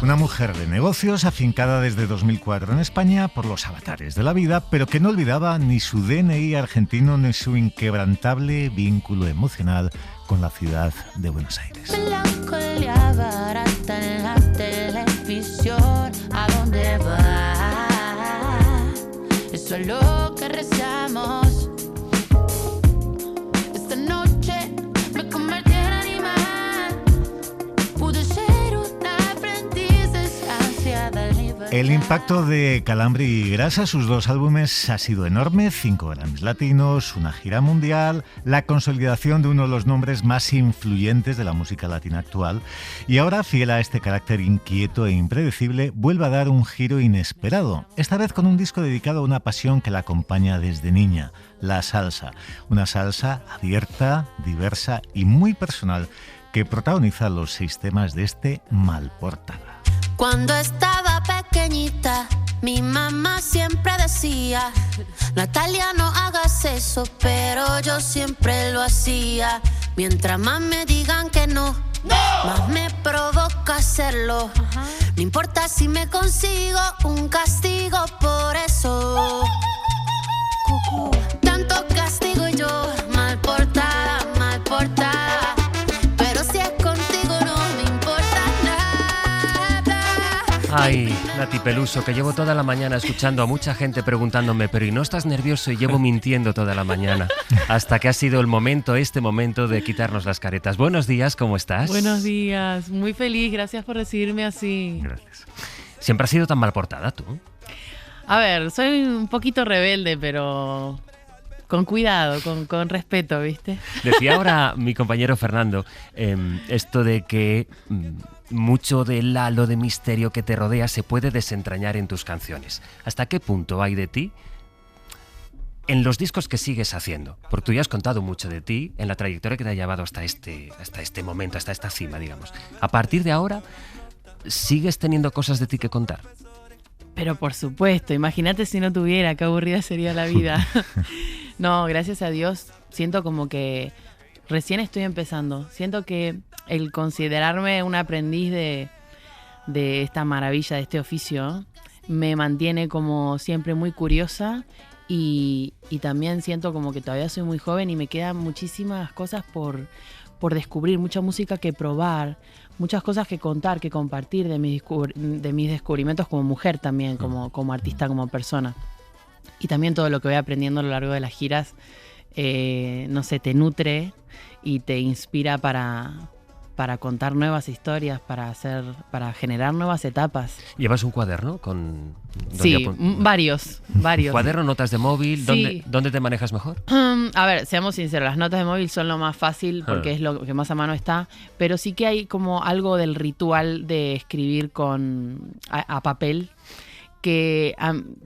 Speaker 21: Una mujer de negocios afincada desde 2004 en España por los avatares de la vida, pero que no olvidaba ni su DNI argentino ni su inquebrantable vínculo emocional con la ciudad de Buenos Aires.
Speaker 15: Melancolía barata en la televisión. ¿A dónde va? Eso es lo que rezamos. Esta noche me convertí en animal. Pude ser una aprendiz desgraciada.
Speaker 21: El impacto de Calambre y Grasa, sus 2 álbumes, ha sido enorme: 5 Grammys latinos, una gira mundial, la consolidación de uno de los nombres más influyentes de la música latina actual, y ahora, fiel a este carácter inquieto e impredecible, vuelve a dar un giro inesperado, esta vez con un disco dedicado a una pasión que la acompaña desde niña: la salsa. Una salsa abierta, diversa y muy personal, que protagoniza los 6 temas de este Malportada.
Speaker 15: Cuando estaba pequeñita, mi mamá siempre decía: Natalia, no hagas eso, pero yo siempre lo hacía. Mientras más me digan que no, más me provoca hacerlo. No importa si me consigo un castigo por eso. Tanto castigo y yo, mal portada, mal portada. Pero si es contigo no me importa nada.
Speaker 10: Ay, Nati Peluso, que llevo toda la mañana escuchando a mucha gente preguntándome: pero ¿y no estás nervioso? Y llevo mintiendo toda la mañana, hasta que ha sido el momento, este momento de quitarnos las caretas. Buenos días, ¿cómo estás?
Speaker 2: Buenos días, muy feliz, gracias por recibirme así.
Speaker 10: Gracias. ¿Siempre has sido tan mal portada tú?
Speaker 2: A ver, soy un poquito rebelde, pero con cuidado, con respeto, ¿viste?
Speaker 10: Decía ahora mi compañero Fernando esto de que mucho del halo de misterio que te rodea se puede desentrañar en tus canciones. ¿Hasta qué punto hay de ti en los discos que sigues haciendo, porque tú ya has contado mucho de ti en la trayectoria que te ha llevado hasta este momento, hasta esta cima, digamos. A partir de ahora, ¿sigues teniendo cosas de ti que contar?
Speaker 2: Pero por supuesto, imagínate si no tuviera, qué aburrida sería la vida. No, gracias a Dios, siento como que recién estoy empezando. Siento que el considerarme un aprendiz de esta maravilla, de este oficio, me mantiene como siempre muy curiosa. Y también siento como que todavía soy muy joven y me quedan muchísimas cosas por descubrir, mucha música que probar, muchas cosas que contar, que compartir de mis descubrimientos como mujer también, como artista, como persona. Y también todo lo que voy aprendiendo a lo largo de las giras, no sé, te nutre y te inspira para contar nuevas historias, para generar nuevas etapas.
Speaker 10: ¿Llevas un cuaderno con...?
Speaker 2: Sí, varios.
Speaker 10: ¿Cuaderno, notas de móvil?
Speaker 2: Sí.
Speaker 10: ¿Dónde te manejas mejor?
Speaker 2: A ver, seamos sinceros, las notas de móvil son lo más fácil porque es lo que más a mano está, pero sí que hay como algo del ritual de escribir a papel, que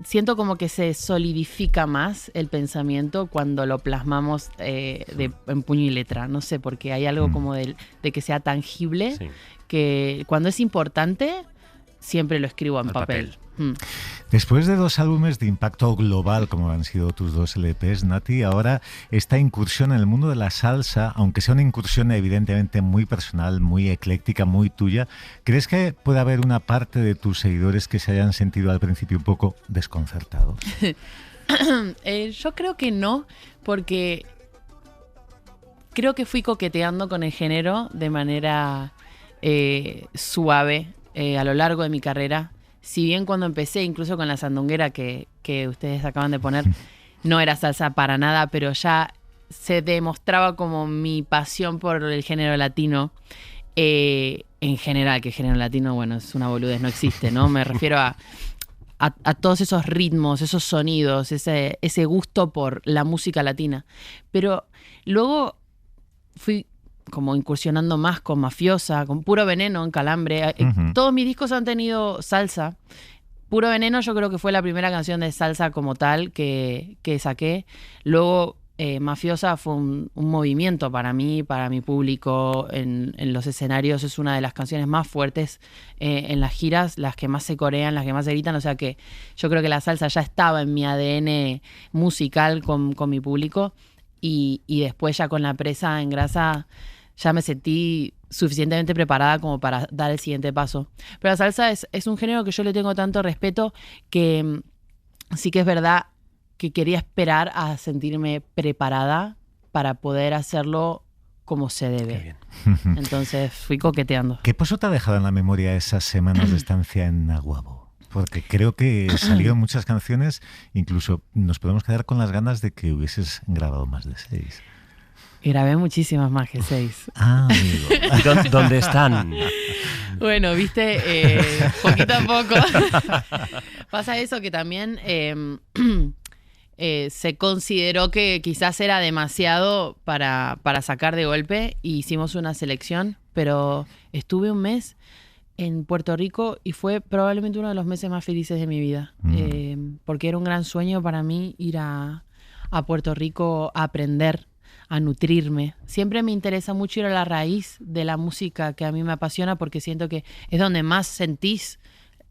Speaker 2: siento como que se solidifica más el pensamiento cuando lo plasmamos en puño y letra. No sé, porque hay algo como de que sea tangible, que cuando es importante, siempre lo escribo en papel.
Speaker 21: Después de 2 álbumes de impacto global, como han sido tus 2 LPs, Nati, ahora esta incursión en el mundo de la salsa, aunque sea una incursión evidentemente muy personal, muy ecléctica, muy tuya, ¿crees que puede haber una parte de tus seguidores que se hayan sentido al principio un poco desconcertados?
Speaker 2: Yo creo que no, porque creo que fui coqueteando con el género de manera suave a lo largo de mi carrera. Si bien cuando empecé, incluso con la sandunguera que ustedes acaban de poner, no era salsa para nada, pero ya se demostraba como mi pasión por el género latino. En general, que el género latino, bueno, es una boludez, no existe, ¿no? Me refiero a todos esos ritmos, esos sonidos, ese gusto por la música latina. Pero luego fui como incursionando más con Mafiosa, con Puro Veneno en Calambre. Todos mis discos han tenido salsa. Puro Veneno yo creo que fue la primera canción de salsa como tal que saqué. Luego Mafiosa fue un movimiento para mí, para mi público en los escenarios. Es una de las canciones más fuertes en las giras, las que más se corean, las que más se gritan. O sea que yo creo que la salsa ya estaba en mi ADN musical con mi público. Y después ya con La Presa en Grasa ya me sentí suficientemente preparada como para dar el siguiente paso. Pero la salsa es un género que yo le tengo tanto respeto que sí que es verdad que quería esperar a sentirme preparada para poder hacerlo como se debe. Entonces fui coqueteando.
Speaker 21: ¿Qué pozo te ha dejado en la memoria esas semanas de estancia en Naguabo? Porque creo que salieron muchas canciones, incluso nos podemos quedar con las ganas de que hubieses grabado más de 6.
Speaker 2: Grabé muchísimas más que 6.
Speaker 21: Ah, amigo.
Speaker 10: ¿Dónde están?
Speaker 2: Bueno, viste, poquito a poco. Pasa eso que también se consideró que quizás era demasiado para sacar de golpe y hicimos una selección, pero estuve un mes en Puerto Rico y fue probablemente uno de los meses más felices de mi vida, porque era un gran sueño para mí ir a Puerto Rico a aprender, a nutrirme. Siempre me interesa mucho ir a la raíz de la música que a mí me apasiona porque siento que es donde más sentís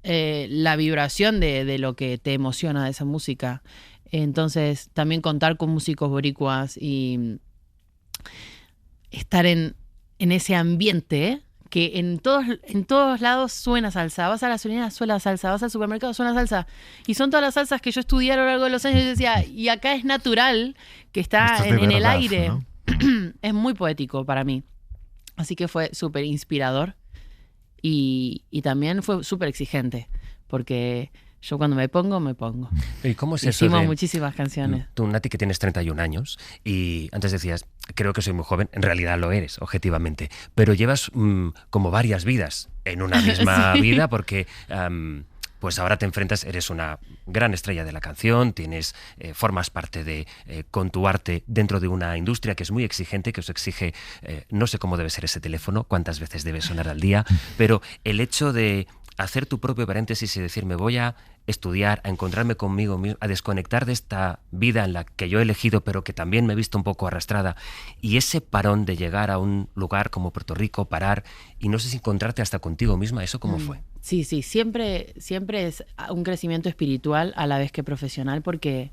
Speaker 2: la vibración de lo que te emociona de esa música. Entonces también contar con músicos boricuas y estar en ese ambiente, que en todos lados suena salsa. Vas a la gasolinera, suena salsa. Vas al supermercado, suena salsa. Y son todas las salsas que yo estudié a lo largo de los años y decía, y acá es natural que está en el aire. ¿No? Es muy poético para mí. Así que fue súper inspirador y también fue súper exigente, porque yo cuando me pongo.
Speaker 10: ¿Y cómo es eso?
Speaker 2: Hicimos muchísimas canciones.
Speaker 10: Tú, Nati, que tienes 31 años y antes decías, creo que soy muy joven, en realidad lo eres, objetivamente, pero llevas como varias vidas en una misma vida porque pues ahora te enfrentas, eres una gran estrella de la canción, formas parte con tu arte dentro de una industria que es muy exigente, que os exige, no sé cómo debe ser ese teléfono, cuántas veces debe sonar al día, pero el hecho de hacer tu propio paréntesis y decir, me voy a estudiar, a encontrarme conmigo mismo, a desconectar de esta vida en la que yo he elegido, pero que también me he visto un poco arrastrada. Y ese parón de llegar a un lugar como Puerto Rico, parar, y no sé si encontrarte hasta contigo misma, ¿eso cómo fue?
Speaker 2: Sí, siempre es un crecimiento espiritual a la vez que profesional, porque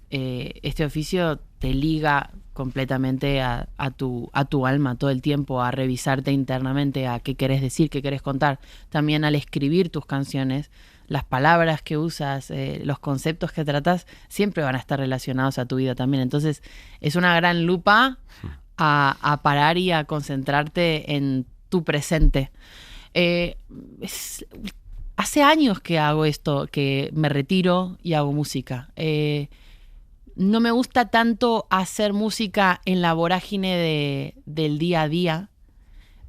Speaker 2: este oficio te liga completamente a tu alma todo el tiempo, a revisarte internamente, a qué querés decir, qué querés contar. También al escribir tus canciones, las palabras que usas, los conceptos que tratas, siempre van a estar relacionados a tu vida también. Entonces, es una gran lupa a parar y a concentrarte en tu presente. Hace años que hago esto, que me retiro y hago música. No me gusta tanto hacer música en la vorágine del día a día,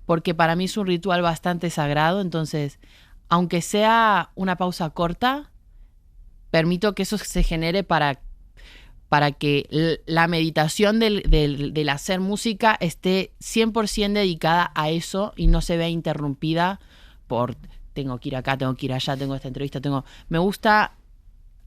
Speaker 2: porque para mí es un ritual bastante sagrado. Entonces, aunque sea una pausa corta, permito que eso se genere para que la meditación del hacer música esté 100% dedicada a eso y no se vea interrumpida por tengo que ir acá, tengo que ir allá, tengo esta entrevista, me gusta.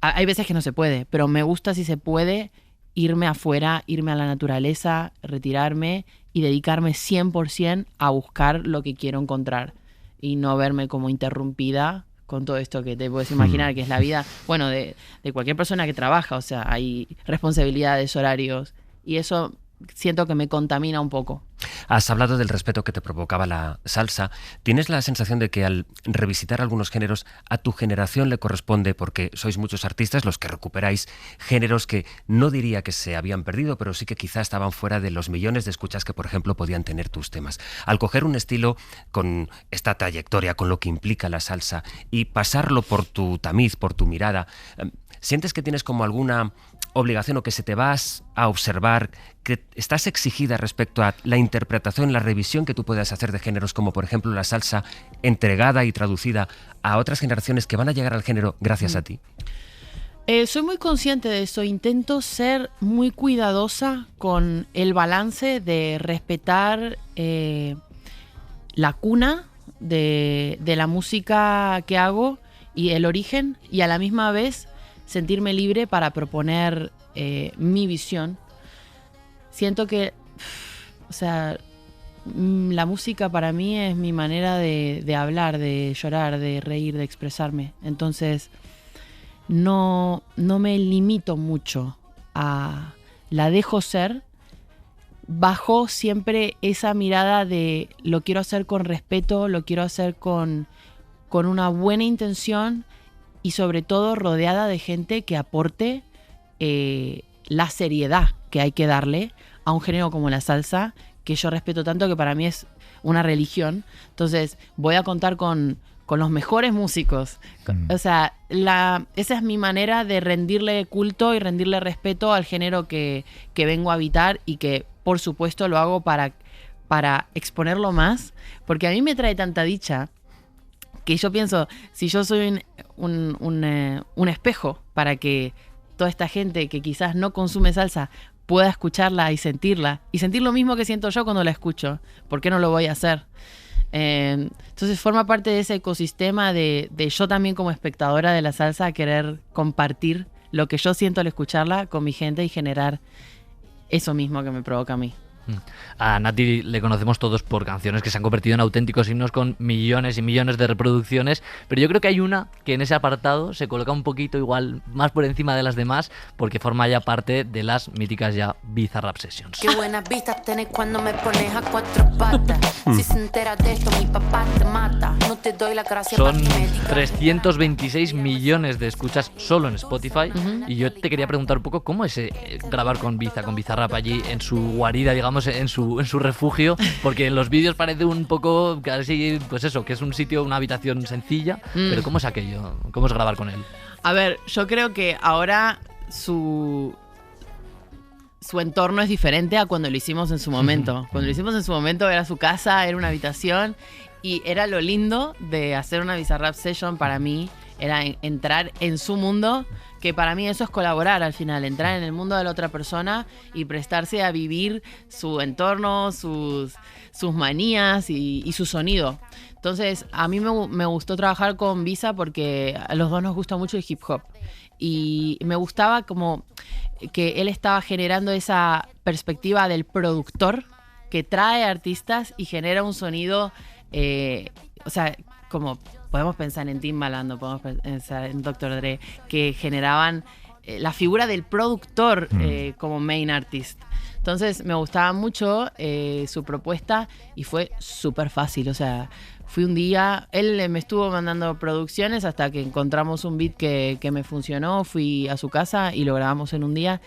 Speaker 2: Hay veces que no se puede, pero me gusta, si se puede, irme afuera, irme a la naturaleza, retirarme y dedicarme 100% a buscar lo que quiero encontrar y no verme como interrumpida con todo esto que te puedes imaginar, que es la vida, bueno, de cualquier persona que trabaja. O sea, hay responsabilidades, horarios, y eso siento que me contamina un poco.
Speaker 10: Has hablado del respeto que te provocaba la salsa. ¿Tienes la sensación de que al revisitar algunos géneros a tu generación le corresponde, porque sois muchos artistas los que recuperáis géneros que no diría que se habían perdido, pero sí que quizá estaban fuera de los millones de escuchas que, por ejemplo, podían tener tus temas? Al coger un estilo con esta trayectoria, con lo que implica la salsa, y pasarlo por tu tamiz, por tu mirada, ¿sientes que tienes como alguna obligación o que se te vas a observar, que estás exigida respecto a la interpretación, la revisión que tú puedas hacer de géneros como por ejemplo la salsa, entregada y traducida a otras generaciones que van a llegar al género gracias a ti?
Speaker 2: Soy muy consciente de eso. Intento ser muy cuidadosa con el balance de respetar la cuna de la música que hago y el origen, y a la misma vez sentirme libre para proponer mi visión. Siento que, o sea, la música para mí es mi manera de hablar, de llorar, de reír, de expresarme. Entonces, no me limito mucho la dejo ser, bajo siempre esa mirada de lo quiero hacer con respeto, lo quiero hacer con una buena intención, y sobre todo rodeada de gente que aporte la seriedad que hay que darle a un género como la salsa, que yo respeto tanto, que para mí es una religión. Entonces voy a contar con los mejores músicos. O sea, esa es mi manera de rendirle culto y rendirle respeto al género que vengo a habitar, y que por supuesto lo hago para exponerlo más, porque a mí me trae tanta dicha que yo pienso, si yo soy un espejo para que toda esta gente que quizás no consume salsa pueda escucharla y sentir lo mismo que siento yo cuando la escucho, ¿por qué no lo voy a hacer? Entonces forma parte de ese ecosistema de yo también, como espectadora de la salsa, querer compartir lo que yo siento al escucharla con mi gente y generar eso mismo que me provoca a mí.
Speaker 6: A Nati le conocemos todos por canciones que se han convertido en auténticos himnos con millones y millones de reproducciones, pero yo creo que hay una que en ese apartado se coloca un poquito igual más por encima de las demás, porque forma ya parte de las míticas ya Bizarrap Sessions.
Speaker 15: Qué buenas vistas tenés cuando me pones a cuatro patas. Si se entera de esto, mi papá te mata. No te doy la gracia.
Speaker 6: Son 326 millones de escuchas solo en Spotify. Y yo te quería preguntar un poco cómo es grabar con Bizarrap allí en su guarida, digamos, en su refugio, porque en los vídeos parece un poco casi, pues eso, que es un sitio, una habitación sencilla, pero ¿cómo es aquello? ¿Cómo es grabar con él?
Speaker 2: A ver, yo creo que ahora su entorno es diferente a cuando lo hicimos en su momento. Cuando lo hicimos en su momento era su casa, era una habitación, y era lo lindo de hacer una Bizarrap Session para mí, era entrar en su mundo, que para mí eso es colaborar al final, entrar en el mundo de la otra persona y prestarse a vivir su entorno, sus manías y su sonido. Entonces, a mí me gustó trabajar con Visa porque a los dos nos gusta mucho el hip hop. Y me gustaba como que él estaba generando esa perspectiva del productor que trae artistas y genera un sonido, o sea, como podemos pensar en Timbaland, o podemos pensar en Dr. Dre, que generaban la figura del productor como main artist. Entonces me gustaba mucho su propuesta y fue súper fácil, o sea, fui un día, él me estuvo mandando producciones hasta que encontramos un beat que me funcionó, fui a su casa y lo grabamos en un día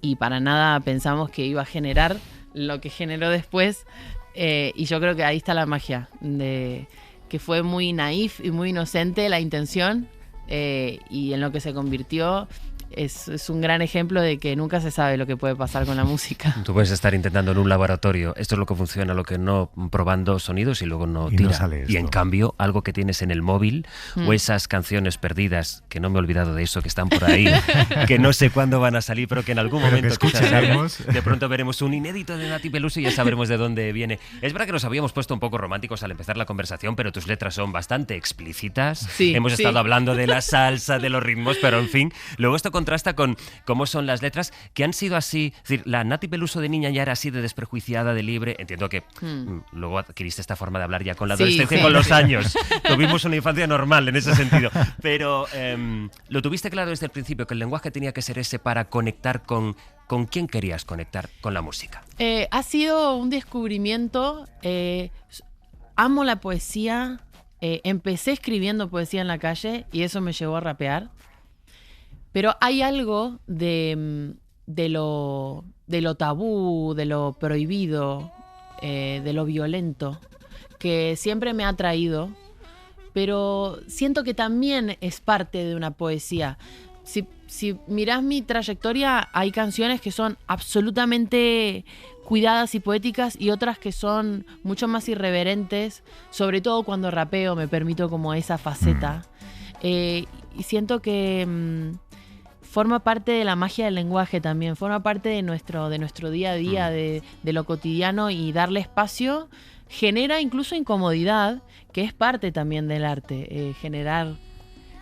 Speaker 2: y para nada pensamos que iba a generar lo que generó después y yo creo que ahí está la magia, de que fue muy naif y muy inocente la intención y en lo que se convirtió. Es un gran ejemplo de que nunca se sabe lo que puede pasar con la música.
Speaker 10: Tú puedes estar intentando en un laboratorio, esto es lo que funciona, lo que no, probando sonidos y luego no
Speaker 21: Y
Speaker 10: tira.
Speaker 21: no sale
Speaker 10: Y en
Speaker 21: esto.
Speaker 10: cambio, algo que tienes en el móvil o esas canciones perdidas, que no me he olvidado de eso, que están por ahí, que no sé cuándo van a salir, pero que en algún
Speaker 21: Pero que
Speaker 10: momento quizás
Speaker 21: escucharemos.
Speaker 10: salgan. De pronto veremos un inédito de Nati Peluso y ya sabremos de dónde viene. Es verdad que nos habíamos puesto un poco románticos al empezar la conversación, pero tus letras son bastante explícitas.
Speaker 2: Sí,
Speaker 10: Hemos
Speaker 2: sí.
Speaker 10: estado hablando de la salsa, de los ritmos, pero en fin, luego esto contrasta con cómo son las letras que han sido así. Es decir, la Nati Peluso de niña ya era así de desprejuiciada, de libre. Entiendo que luego adquiriste esta forma de hablar ya con la
Speaker 2: Sí,
Speaker 10: adolescencia y
Speaker 2: sí,
Speaker 10: con los
Speaker 2: sí.
Speaker 10: años. Tuvimos una infancia normal en ese sentido. Pero lo tuviste claro desde el principio, que el lenguaje tenía que ser ese para conectar con quién querías conectar con la música.
Speaker 2: Ha sido un descubrimiento. Amo la poesía. Empecé escribiendo poesía en la calle y eso me llevó a rapear. Pero hay algo de lo tabú, de lo prohibido, de lo violento, que siempre me ha atraído, pero siento que también es parte de una poesía. Si mirás mi trayectoria, hay canciones que son absolutamente cuidadas y poéticas y otras que son mucho más irreverentes, sobre todo cuando rapeo me permito como esa faceta. Y siento que forma parte de la magia del lenguaje también, forma parte de nuestro día a día, de lo cotidiano, y darle espacio genera incluso incomodidad, que es parte también del arte, generar...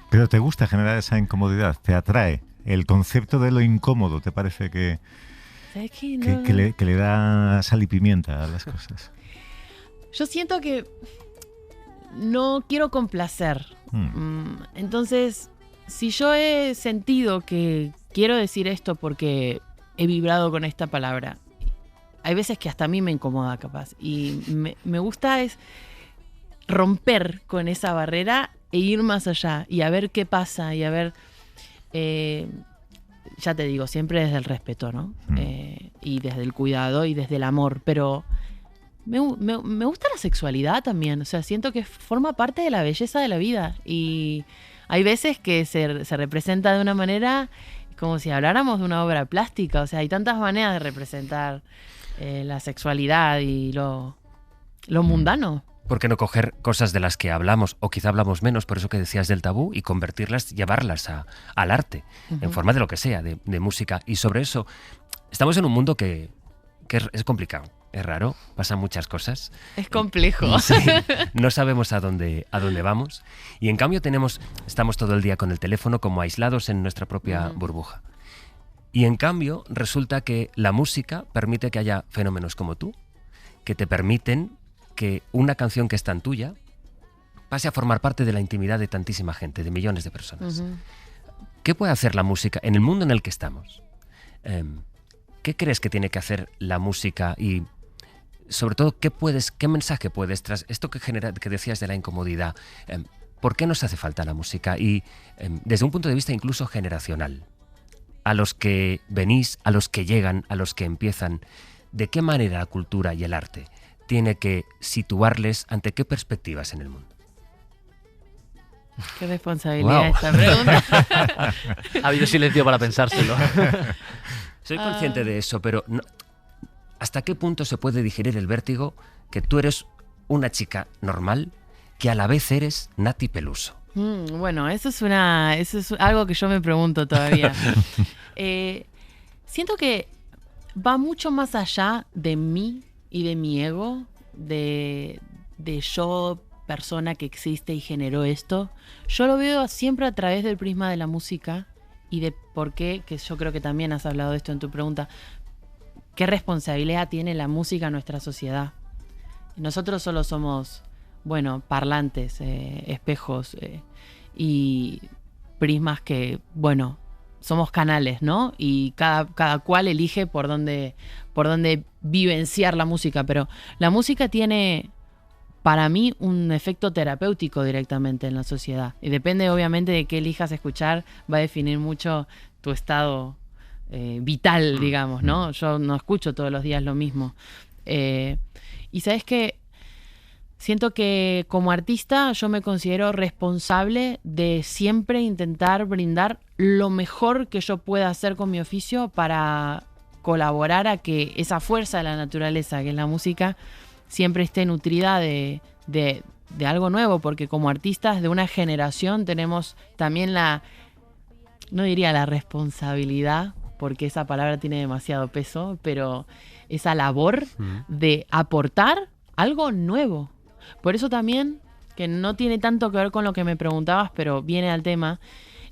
Speaker 21: Pero ¿te gusta generar esa incomodidad? ¿Te atrae? ¿El concepto de lo incómodo te parece que
Speaker 2: ¿Sabes qué? No,
Speaker 21: que le da sal y pimienta a las cosas?
Speaker 2: Yo siento que no quiero complacer. Entonces, si yo he sentido que quiero decir esto porque he vibrado con esta palabra, hay veces que hasta a mí me incomoda capaz. Y me gusta es romper con esa barrera e ir más allá y a ver qué pasa y a ver... ya te digo, siempre desde el respeto, ¿no? Y desde el cuidado y desde el amor, pero me gusta la sexualidad también, o sea, siento que forma parte de la belleza de la vida y hay veces que se representa de una manera como si habláramos de una obra plástica, o sea, hay tantas maneras de representar la sexualidad y lo mundano.
Speaker 10: ¿Por qué no coger cosas de las que hablamos, o quizá hablamos menos, por eso que decías del tabú, y convertirlas, llevarlas al arte, en forma de lo que sea, de música? Y sobre eso, estamos en un mundo que es complicado, es raro, pasan muchas cosas.
Speaker 2: Es complejo.
Speaker 10: Sí, no sabemos a dónde vamos, y en cambio estamos todo el día con el teléfono como aislados en nuestra propia burbuja. Y en cambio resulta que la música permite que haya fenómenos como tú, que te permiten que una canción que es tan tuya pase a formar parte de la intimidad de tantísima gente, de millones de personas. ¿Qué puede hacer la música en el mundo en el que estamos? ¿Qué crees que tiene que hacer la música? Y sobre todo, ¿qué mensaje puedes tras esto que decías de la incomodidad? ¿Por qué nos hace falta la música? Y desde un punto de vista incluso generacional, a los que venís, a los que llegan, a los que empiezan, ¿de qué manera la cultura y el arte tiene que situarles ante qué perspectivas en el mundo?
Speaker 2: Qué responsabilidad esta pregunta.
Speaker 6: Ha habido silencio para pensárselo.
Speaker 10: Soy consciente de eso, pero ¿hasta qué punto se puede digerir el vértigo que tú eres una chica normal que a la vez eres Nati Peluso?
Speaker 2: Bueno, eso es algo que yo me pregunto todavía. Siento que va mucho más allá de mí y de mi ego, de yo, persona que existe y generó esto. Yo lo veo siempre a través del prisma de la música y de por qué, que yo creo que también has hablado de esto en tu pregunta, qué responsabilidad tiene la música en nuestra sociedad. Nosotros solo somos, bueno, parlantes, espejos y prismas que, bueno, somos canales, ¿no? Y cada cual elige por dónde vivenciar la música, pero la música tiene, para mí, un efecto terapéutico directamente en la sociedad. Y depende, obviamente, de qué elijas escuchar, va a definir mucho tu estado vital, digamos, ¿no? Yo no escucho todos los días lo mismo. Y sabes que siento que como artista yo me considero responsable de siempre intentar brindar lo mejor que yo pueda hacer con mi oficio para colaborar a que esa fuerza de la naturaleza, que es la música, siempre esté nutrida de algo nuevo, porque como artistas de una generación tenemos también no diría la responsabilidad, porque esa palabra tiene demasiado peso, pero esa labor de aportar algo nuevo. Por eso también, que no tiene tanto que ver con lo que me preguntabas, pero viene al tema,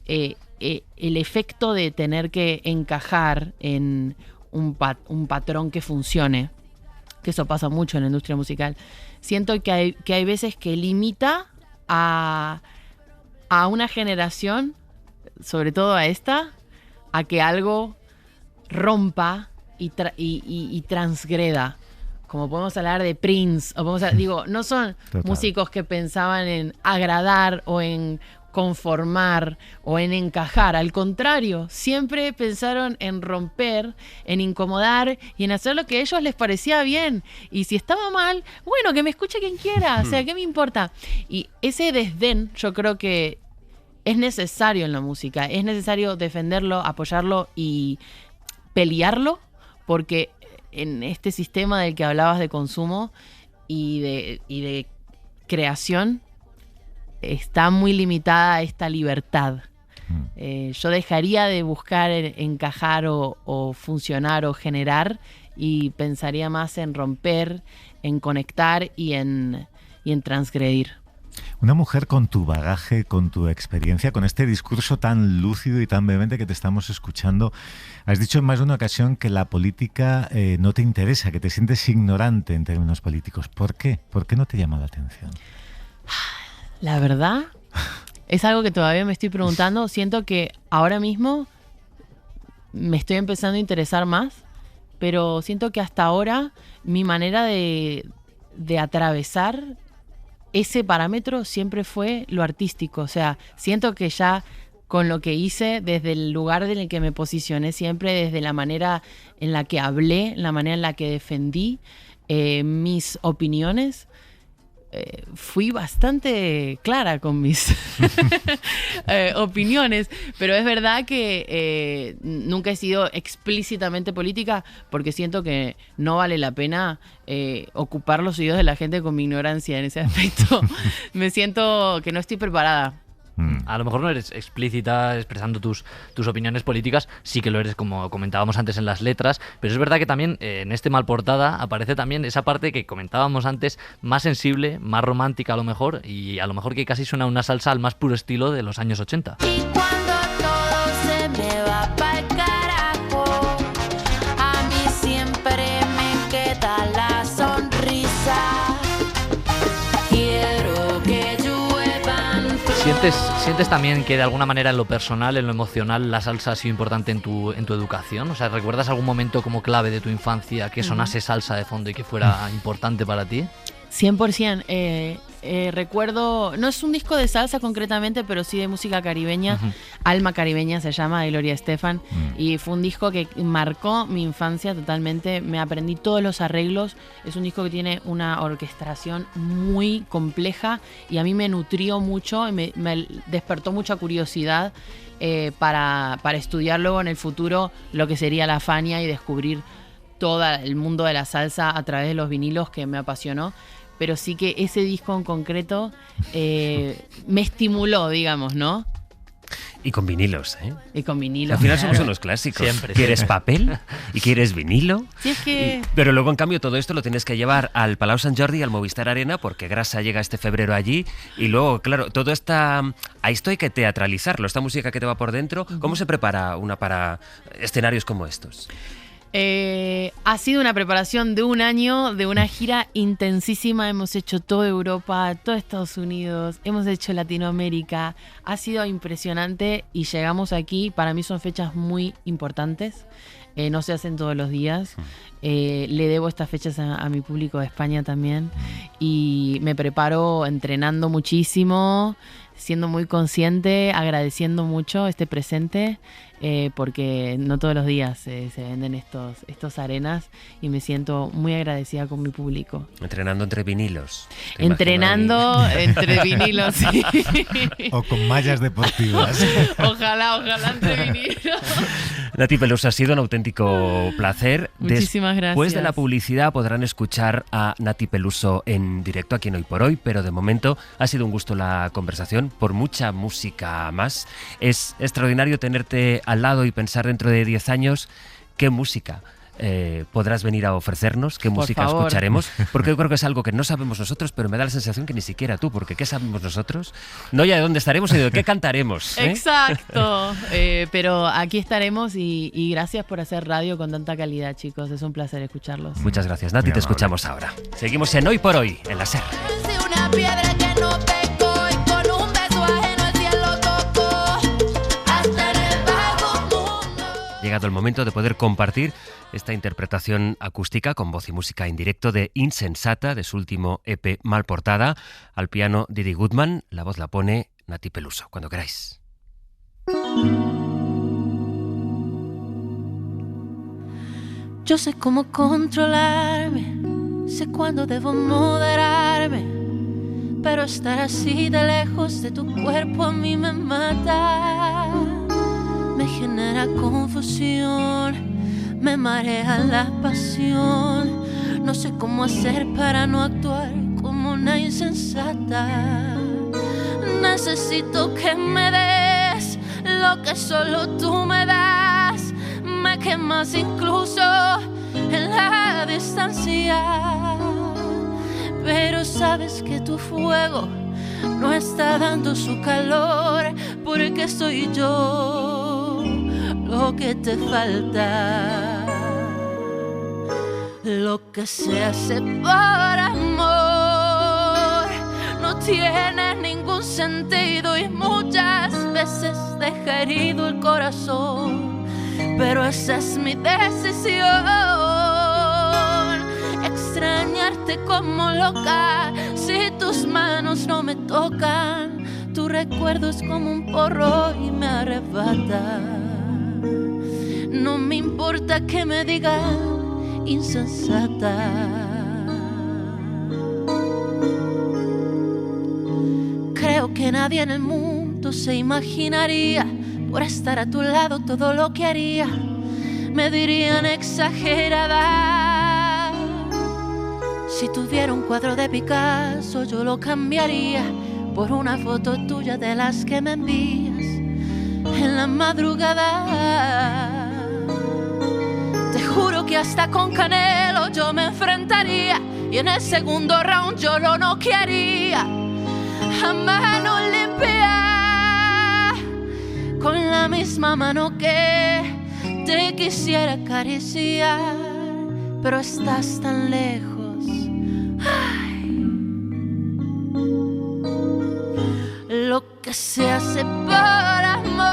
Speaker 2: el efecto de tener que encajar en un patrón que funcione, que eso pasa mucho en la industria musical. Siento que hay veces que limita a una generación, sobre todo a esta, a que algo rompa y transgreda. Como podemos hablar de Prince, o no son músicos que pensaban en agradar o en conformar o en encajar. Al contrario, siempre pensaron en romper, en incomodar y en hacer lo que a ellos les parecía bien. Y si estaba mal, bueno, que me escuche quien quiera, o sea, ¿qué me importa? Y ese desdén yo creo que es necesario en la música, es necesario defenderlo, apoyarlo y pelearlo, porque en este sistema del que hablabas de consumo y de creación está muy limitada esta libertad. Yo dejaría de buscar encajar o funcionar o generar y pensaría más en romper, en conectar y en transgredir.
Speaker 21: Una mujer con tu bagaje, con tu experiencia, con este discurso tan lúcido y tan vehemente que te estamos escuchando, has dicho en más de una ocasión que la política no te interesa, que te sientes ignorante en términos políticos. ¿Por qué? ¿Por qué no te llama la atención?
Speaker 2: La verdad, es algo que todavía me estoy preguntando. Siento que ahora mismo me estoy empezando a interesar más, pero siento que hasta ahora mi manera de atravesar ese parámetro siempre fue lo artístico. O sea, siento que ya con lo que hice, desde el lugar en el que me posicioné siempre, desde la manera en la que hablé, la manera en la que defendí mis opiniones, fui bastante clara con mis opiniones, pero es verdad que nunca he sido explícitamente política porque siento que no vale la pena ocupar los oídos de la gente con mi ignorancia en ese aspecto. Me siento que no estoy preparada.
Speaker 6: A lo mejor no eres explícita expresando tus opiniones políticas, sí que lo eres, como comentábamos antes, en las letras, pero es verdad que también en este Malportada aparece también esa parte que comentábamos antes, más sensible, más romántica a lo mejor, y a lo mejor que casi suena una salsa al más puro estilo de los años 80.
Speaker 15: Y cuando todo se me va pa'l carajo, a mí siempre me queda la sonrisa. Quiero que lluevan.
Speaker 6: ¿Sientes también que de alguna manera en lo personal, en lo emocional, la salsa ha sido importante en tu educación? O sea, ¿recuerdas algún momento como clave de tu infancia que sonase salsa de fondo y que fuera importante para ti?
Speaker 2: 100%. Recuerdo, no es un disco de salsa concretamente, pero sí de música caribeña. Alma Caribeña se llama, de Gloria Estefan. Y fue un disco que marcó mi infancia totalmente. Me aprendí todos los arreglos. Es un disco que tiene una orquestación muy compleja y a mí me nutrió mucho y me despertó mucha curiosidad para estudiar luego en el futuro lo que sería la Fania y descubrir todo el mundo de la salsa a través de los vinilos, que me apasionó. pero sí que ese disco en concreto me estimuló, digamos, ¿no?
Speaker 10: Y con vinilos, ¿eh?
Speaker 2: Y con vinilos.
Speaker 10: Al final
Speaker 2: claro.
Speaker 10: somos unos clásicos.
Speaker 6: Siempre,
Speaker 10: ¿Quieres
Speaker 6: siempre.
Speaker 10: papel? ¿Y quieres vinilo?
Speaker 2: Sí, es que...
Speaker 10: Pero luego, en cambio, todo esto lo tienes que llevar al Palau Sant Jordi y al Movistar Arena, porque Grasa llega este febrero allí. Y luego, claro, todo está... A esto hay que teatralizarlo, esta música que te va por dentro. ¿Cómo se prepara una para escenarios como estos?
Speaker 2: Ha sido una preparación de un año, de una gira intensísima. Hemos hecho toda Europa, todo Estados Unidos, hemos hecho Latinoamérica. Ha sido impresionante y llegamos aquí. Para mí son fechas muy importantes. No se hacen todos los días. Le debo estas fechas a mi público de España también. Y me preparo entrenando muchísimo, siendo muy consciente, agradeciendo mucho este presente, porque no todos los días se venden estos arenas y me siento muy agradecida con mi público.
Speaker 10: Entrenando entre vinilos.
Speaker 2: Entrenando entre vinilos, sí.
Speaker 21: O con mallas deportivas.
Speaker 2: Ojalá entre vinilos.
Speaker 10: Nati Peluso, ha sido un auténtico placer.
Speaker 2: Muchísimas gracias.
Speaker 10: Después de la publicidad podrán escuchar a Nati Peluso en directo aquí en Hoy por Hoy, pero de momento ha sido un gusto la conversación, por mucha música más. Es extraordinario tenerte al lado y pensar dentro de 10 años qué música podrás venir a ofrecernos, qué
Speaker 2: Por
Speaker 10: música
Speaker 2: favor.
Speaker 10: escucharemos, porque yo creo que es algo que no sabemos nosotros, pero me da la sensación que ni siquiera tú, porque ¿qué sabemos nosotros? No ya de dónde estaremos, sino de qué cantaremos.
Speaker 2: Exacto, pero aquí estaremos y gracias por hacer radio con tanta calidad, chicos, es un placer escucharlos.
Speaker 10: Muchas gracias, Nati, te escuchamos ahora. Seguimos en Hoy por Hoy, en la SER.
Speaker 15: Una piedra que no pecó y con un beso ajeno el cielo tocó hasta en el vago mundo.
Speaker 10: Llegado el momento de poder compartir esta interpretación acústica con voz y música en directo de Insensata, de su último EP Mal Portada. Al piano Didi Goodman, la voz la pone Nati Peluso. Cuando queráis.
Speaker 7: Yo sé cómo controlarme, sé cuándo debo moderarme, pero estar así de lejos de tu cuerpo a mí me mata. Me genera confusión, me marea la pasión. No sé cómo hacer para no actuar como una insensata. Necesito que me des lo que solo tú me das. Me quemas incluso en la distancia, pero sabes que tu fuego no está dando su calor, porque soy yo lo que te falta. Lo que se hace por amor no tiene ningún sentido y muchas veces deja herido el corazón, pero esa es mi decisión. Extrañarte como loca, si tus manos no me tocan, tu recuerdo es como un porro y me arrebata. No me importa que me digan insensata. Creo que nadie en el mundo se imaginaría, por estar a tu lado, todo lo que haría. Me dirían exagerada. Si tuviera un cuadro de Picasso, yo lo cambiaría por una foto tuya de las que me envías en la madrugada. Te juro que hasta con Canelo yo me enfrentaría, y en el segundo round yo lo noquearía a mano limpia, con la misma mano que te quisiera acariciar, pero estás tan lejos. Ay. Lo que se hace por amor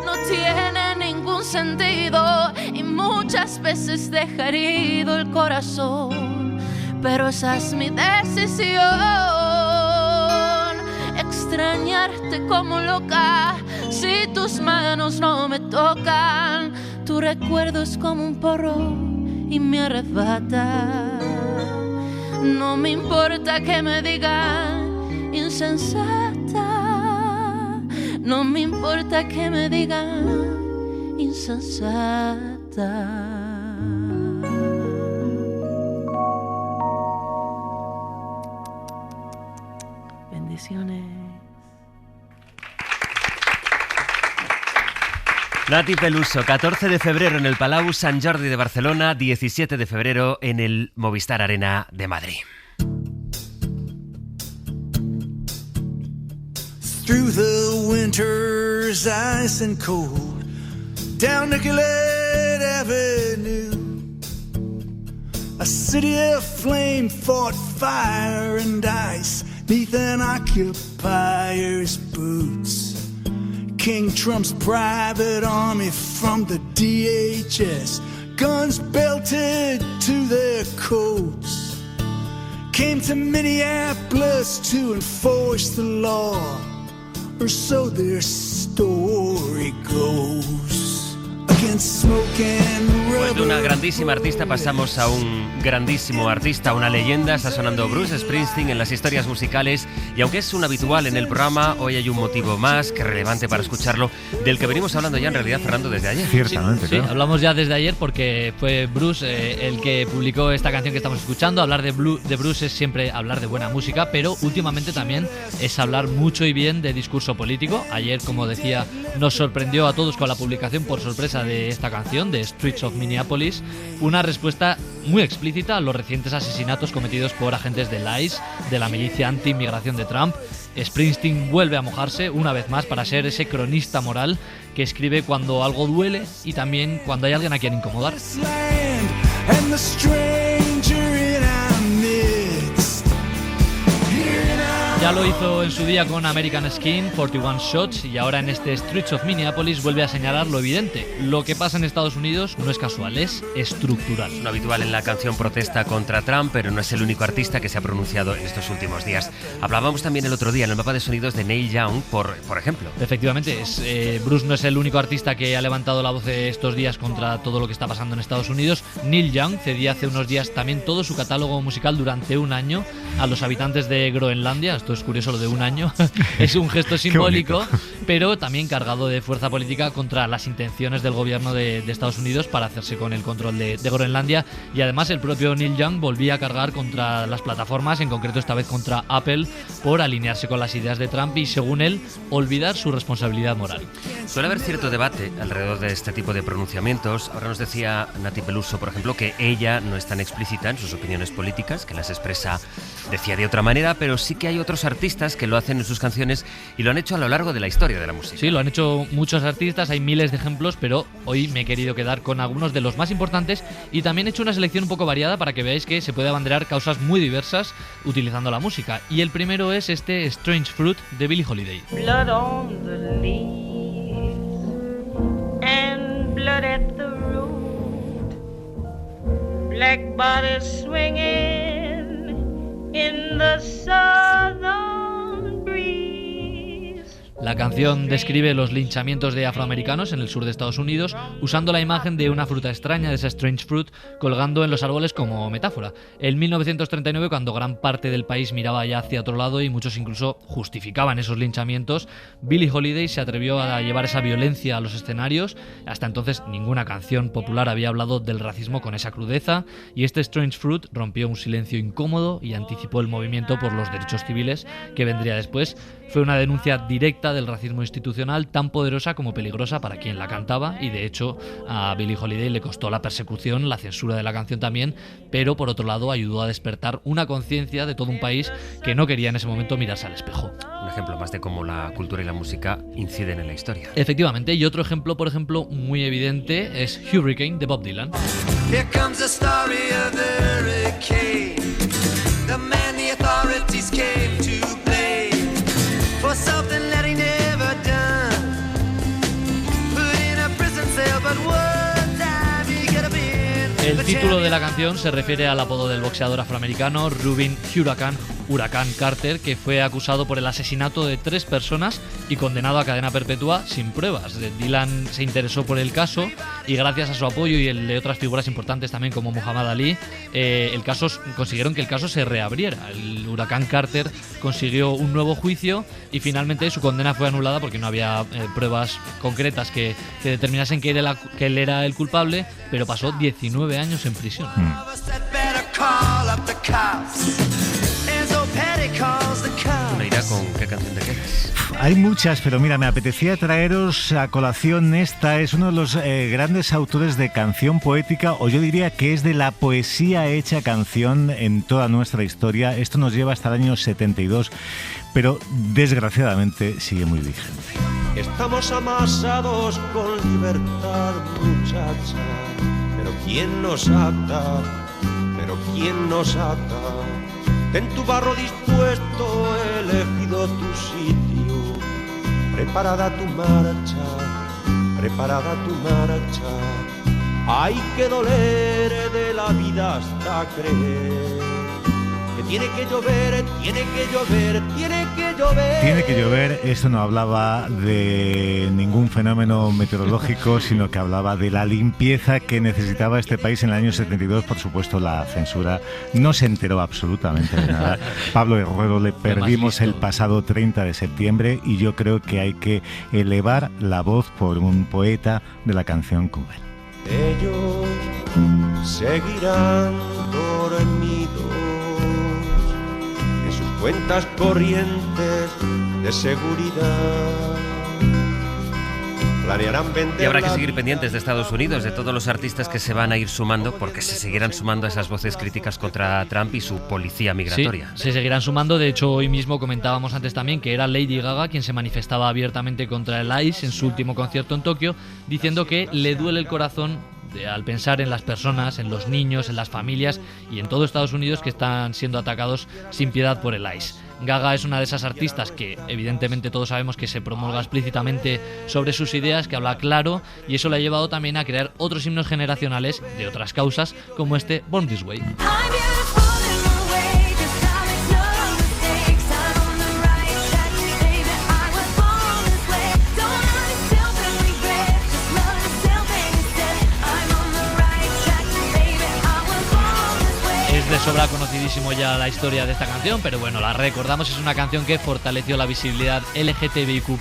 Speaker 7: no tiene ningún sentido y muchas veces deja herido el corazón, pero esa es mi decisión. Extrañarte como loca, si tus manos no me tocan, tu recuerdo es como un porro y me arrebata. No me importa que me digan insensata, no me importa que me digan insensata.
Speaker 10: Nati Peluso, 14 de febrero en el Palau Sant Jordi de Barcelona, 17 de febrero en el Movistar Arena de Madrid.
Speaker 8: Through the winter's ice and cold, down Nicollet Avenue, a city of flame fought fire and ice neath an occupier's boots. King Trump's private army from the DHS, guns belted to their coats, came to Minneapolis to enforce the law, or so their story goes. Against smoke and
Speaker 10: Pues de una grandísima artista pasamos a un grandísimo artista, una leyenda. Está sonando Bruce Springsteen en las historias musicales, y aunque es un habitual en el programa, hoy hay un motivo más que relevante para escucharlo, del que venimos hablando ya en realidad, Fernando, desde ayer.
Speaker 21: Ciertamente,
Speaker 6: Sí, hablamos ya desde ayer porque fue Bruce el que publicó esta canción que estamos escuchando. Hablar de Bruce es siempre hablar de buena música, pero últimamente también es hablar mucho y bien de discurso político. Ayer, como decía, nos sorprendió a todos con la publicación por sorpresa de esta canción, de Streets of Minneapolis, una respuesta muy explícita a los recientes asesinatos cometidos por agentes del ICE, de la milicia anti-inmigración de Trump. Springsteen vuelve a mojarse una vez más para ser ese cronista moral que escribe cuando algo duele y también cuando hay alguien a quien incomodar. Ya lo hizo en su día con American Skin, 41 Shots, y ahora en este Streets of Minneapolis vuelve a señalar lo evidente. Lo que pasa en Estados Unidos no es casual, es estructural.
Speaker 10: Es un habitual en la canción protesta contra Trump, pero no es el único artista que se ha pronunciado en estos últimos días. Hablábamos también el otro día en el mapa de sonidos de Neil Young, por ejemplo.
Speaker 6: Efectivamente, Bruce no es el único artista que ha levantado la voz estos días contra todo lo que está pasando en Estados Unidos. Neil Young cedía hace unos días también todo su catálogo musical durante un año a los habitantes de Groenlandia. Esto es curioso, lo de un año. Es un gesto simbólico, pero también cargado de fuerza política contra las intenciones del gobierno de Estados Unidos para hacerse con el control de Groenlandia. Y además el propio Neil Young volvía a cargar contra las plataformas, en concreto esta vez contra Apple, por alinearse con las ideas de Trump y, según él, olvidar su responsabilidad moral.
Speaker 10: Suele haber cierto debate alrededor de este tipo de pronunciamientos. Ahora nos decía Nati Peluso, por ejemplo, que ella no es tan explícita en sus opiniones políticas, que las expresa, decía, de otra manera, pero sí que hay otros artistas que lo hacen en sus canciones y lo han hecho a lo largo de la historia de la música.
Speaker 6: Sí, lo han hecho muchos artistas, hay miles de ejemplos, pero hoy me he querido quedar con algunos de los más importantes y también he hecho una selección un poco variada para que veáis que se puede abanderar causas muy diversas utilizando la música. Y el primero es este Strange Fruit de Billie Holiday.
Speaker 22: Blood on the leaves and blood at the root, black bodies swinging in the southern breeze.
Speaker 6: La canción describe los linchamientos de afroamericanos en el sur de Estados Unidos usando la imagen de una fruta extraña, de esa strange fruit, colgando en los árboles como metáfora. En 1939, cuando gran parte del país miraba ya hacia otro lado y muchos incluso justificaban esos linchamientos, Billie Holiday se atrevió a llevar esa violencia a los escenarios. Hasta entonces ninguna canción popular había hablado del racismo con esa crudeza, y este strange fruit rompió un silencio incómodo y anticipó el movimiento por los derechos civiles que vendría después. Fue una denuncia directa del racismo institucional, tan poderosa como peligrosa para quien la cantaba, y de hecho a Billie Holiday le costó la persecución, la censura de la canción también, pero por otro lado ayudó a despertar una conciencia de todo un país que no quería en ese momento mirarse al espejo.
Speaker 10: Un ejemplo más de cómo la cultura y la música inciden en la historia.
Speaker 6: Efectivamente, y otro ejemplo, por ejemplo, muy evidente es Hurricane de Bob Dylan.
Speaker 8: Here comes the story of the hurricane, the man the authorities came to blame for something that he never done, put in a prison cell, but one time he could have been.
Speaker 6: El título de la canción se refiere al apodo del boxeador afroamericano Rubin Huracán Carter, que fue acusado por el asesinato de 3 personas y condenado a cadena perpetua sin pruebas. Dylan se interesó por el caso y gracias a su apoyo y el de otras figuras importantes también como Muhammad Ali, consiguieron que el caso se reabriera. El Huracán Carter consiguió un nuevo juicio y finalmente su condena fue anulada porque no había pruebas concretas que determinasen que él era el culpable, pero pasó 19 años en prisión.
Speaker 8: Petty calls the cops.
Speaker 10: Neira, ¿con qué canción te quedas?
Speaker 21: Hay muchas, pero mira, me apetecía traeros a colación esta. Es uno de los grandes autores de canción poética, o yo diría que es de la poesía hecha canción en toda nuestra historia. Esto nos lleva hasta el año 72, pero desgraciadamente sigue muy vigente.
Speaker 3: Estamos amasados con libertad, muchacha, pero ¿quién nos ata? Pero ¿quién nos ata? En tu barro dispuesto he elegido tu sitio, preparada tu marcha, preparada tu marcha. Hay que doler de la vida hasta creer que tiene que llover, tiene que llover, tiene que llover.
Speaker 21: Tiene que llover, esto no hablaba de ningún fenómeno meteorológico, sino que hablaba de la limpieza que necesitaba este país en el año 72. Por supuesto, la censura no se enteró absolutamente de nada. Pablo Herrero le perdimos el pasado 30 de septiembre y yo creo que hay que elevar la voz por un poeta de la canción cubana.
Speaker 3: Ellos seguirán dormidos en sus cuentas corrientes de seguridad. Planearán vender.
Speaker 10: Y habrá que seguir pendientes de Estados Unidos, de todos los artistas que se van a ir sumando, porque se seguirán sumando a esas voces críticas contra Trump y su policía migratoria.
Speaker 6: Sí, se seguirán sumando. De hecho, hoy mismo comentábamos antes también que era Lady Gaga quien se manifestaba abiertamente contra el ICE en su último concierto en Tokio, diciendo que le duele el corazón al pensar en las personas, en los niños, en las familias y en todo Estados Unidos que están siendo atacados sin piedad por el ICE. Gaga es una de esas artistas que evidentemente todos sabemos que se promulga explícitamente sobre sus ideas, que habla claro, y eso le ha llevado también a crear otros himnos generacionales de otras causas, como este Born This Way. De sobra conocidísimo ya la historia de esta canción, pero bueno, la recordamos, es una canción que fortaleció la visibilidad LGTBIQ+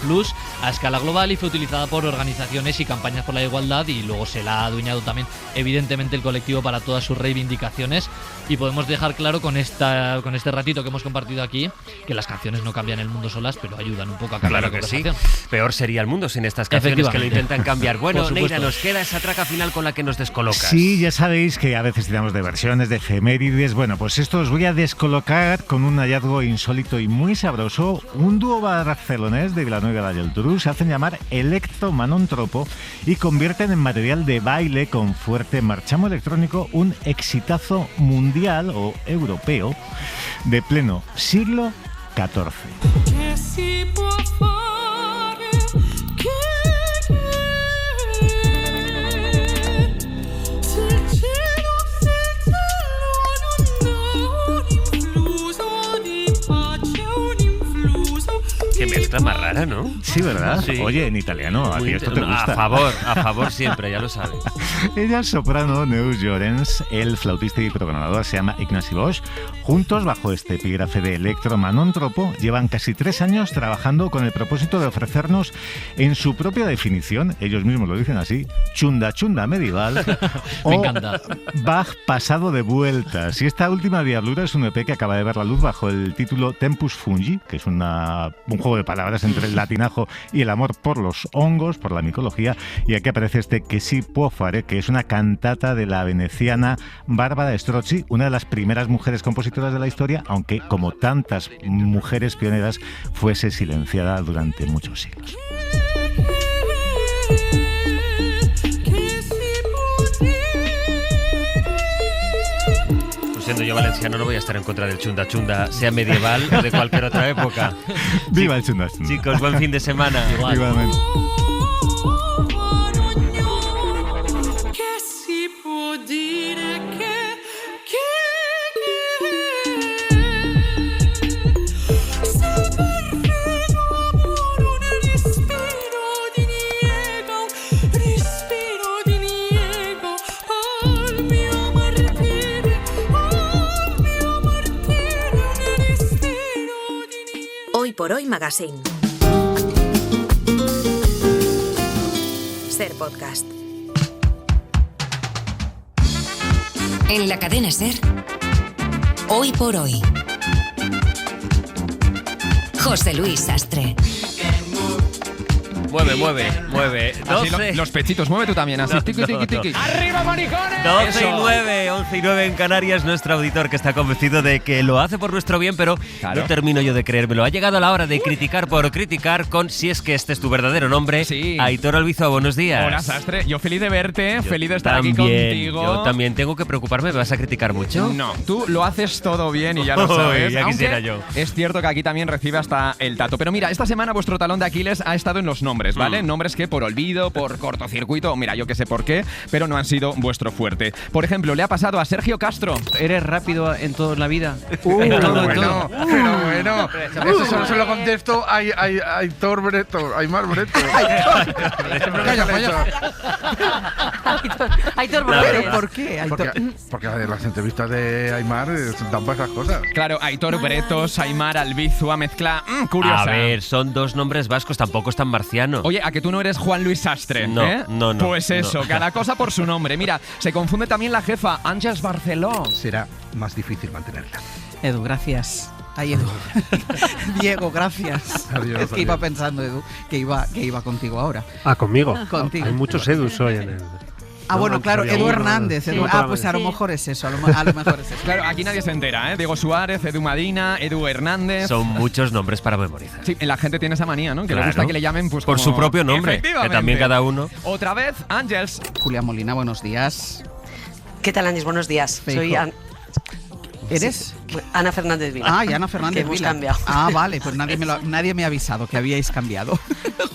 Speaker 6: a escala global y fue utilizada por organizaciones y campañas por la igualdad, y luego se la ha adueñado también evidentemente el colectivo para todas sus reivindicaciones. Y podemos dejar claro con este ratito que hemos compartido aquí que las canciones no cambian el mundo solas, pero ayudan un poco a cambiar la conversación.
Speaker 10: Sí. Peor sería el mundo sin estas canciones que lo intentan cambiar. Bueno, Neira, nos queda esa traca final con la que nos descolocas.
Speaker 21: Sí, ya sabéis que a veces tiramos de versiones, de efemérides. Bueno, pues esto os voy a descolocar con un hallazgo insólito y muy sabroso. Un dúo barcelonés de Villanueva de la Geltrú se hacen llamar Electro Manontropo y convierten en material de baile con fuerte marchamo electrónico un exitazo mundial o europeo de pleno siglo XIV.
Speaker 10: Qué mezcla más rara, ¿no?
Speaker 21: Sí, ¿verdad?
Speaker 10: Sí.
Speaker 21: Oye, en italiano, a ti esto te gusta.
Speaker 10: A favor siempre, ya lo sabes.
Speaker 21: Ella es soprano Neus Llorens, el flautista y programador se llama Ignasi Bosch. Juntos, bajo este epígrafe de Electro Manontropo, llevan casi 3 años trabajando con el propósito de ofrecernos, en su propia definición, ellos mismos lo dicen así, chunda chunda medieval
Speaker 6: Me encanta.
Speaker 21: Bach pasado de vueltas. Y esta última diablura es un EP que acaba de ver la luz bajo el título Tempus Fungi, que es un juego de palabras entre el latinajo y el amor por los hongos, por la micología. Y aquí aparece este Che si può fare, que es una cantata de la veneciana Barbara Strozzi, una de las primeras mujeres compositoras de la historia, aunque como tantas mujeres pioneras fuese silenciada durante muchos siglos.
Speaker 10: Siendo yo valenciano, no voy a estar en contra del chunda chunda, sea medieval o de cualquier otra época.
Speaker 21: ¡Viva el chunda chunda!
Speaker 10: Chicos, buen fin de semana.
Speaker 21: Igualmente.
Speaker 1: Hoy por Hoy Magazine. Ser Podcast. En la cadena Ser, Hoy por Hoy. José Luis Sastre.
Speaker 10: Mueve.
Speaker 9: Así
Speaker 10: 12.
Speaker 9: los pechitos, mueve tú también, así.
Speaker 10: No,
Speaker 9: Tiki, tiki, tiki. ¡Arriba, maricones!
Speaker 10: 12 y 9, 11 y 9 en Canarias, nuestro auditor que está convencido de que lo hace por nuestro bien, pero no termino yo de creérmelo. Ha llegado la hora de criticar por criticar con, si es que este es tu verdadero nombre, Aitor Albizoa, buenos días.
Speaker 9: Hola, Sastre. Yo feliz de verte, feliz de estar
Speaker 10: También,
Speaker 9: aquí contigo.
Speaker 10: yo también tengo que preocuparme, ¿me vas a criticar mucho?
Speaker 9: No, tú lo haces todo bien y ya lo sabes.
Speaker 10: Ya quisiera
Speaker 9: Aunque
Speaker 10: yo.
Speaker 9: es cierto que aquí también recibe hasta el tato. Pero mira, esta semana vuestro talón de Aquiles ha estado en los nombres, ¿vale? Nombres que por olvido, por cortocircuito, mira, yo que sé por qué, pero no han sido vuestro fuerte. Por ejemplo, le ha pasado a Sergio Castro.
Speaker 20: ¿Eres rápido en todo en la vida?
Speaker 13: Pero bueno. Eso solo se lo contesto a Aitor Breto, Aimar Breto.
Speaker 23: Aitor, ¿por qué?
Speaker 13: Porque las entrevistas de Aimar dan para esas cosas.
Speaker 9: Claro, Aitor Bretos, Aimar Albizoa, mezcla curiosa.
Speaker 10: A ver, son dos nombres vascos, tampoco es tan marciano.
Speaker 9: Oye, ¿a que tú no eres Juan Luis Sastre?
Speaker 10: No,
Speaker 9: ¿eh?
Speaker 10: no.
Speaker 9: Pues eso, cada cosa por su nombre. Mira, se confunde también la jefa, Àngels Barceló.
Speaker 13: Será más difícil mantenerla.
Speaker 23: Edu, gracias. Ay, Edu. Diego, gracias.
Speaker 13: Adiós,
Speaker 23: es que iba pensando, Edu, que iba contigo ahora.
Speaker 24: Ah, ¿conmigo?
Speaker 23: Contigo.
Speaker 24: Hay muchos Edus hoy en el...
Speaker 23: Ah, bueno, claro, Edu Hernández. Pues a lo mejor es eso, a lo mejor es eso.
Speaker 9: Claro, aquí nadie se entera, ¿eh? Diego Suárez, Edu Madina, Edu Hernández.
Speaker 10: Son muchos nombres para memorizar.
Speaker 9: Sí, la gente tiene esa manía, ¿no? Que
Speaker 10: Claro.
Speaker 9: le gusta que le llamen pues
Speaker 10: por
Speaker 9: como...
Speaker 10: su propio nombre, que
Speaker 9: Efectivamente.
Speaker 10: también cada uno.
Speaker 9: Otra vez, Àngels.
Speaker 23: Julia Molina, buenos días.
Speaker 25: ¿Qué tal, Ángels? Buenos días.
Speaker 23: Feijóo.
Speaker 25: Soy
Speaker 23: ¿Eres?
Speaker 25: Ana Fernández Vila.
Speaker 23: Ah, y Ana Fernández
Speaker 25: que hemos
Speaker 23: Vila.
Speaker 25: cambiado.
Speaker 23: Ah, vale, pues nadie me ha avisado que habíais cambiado.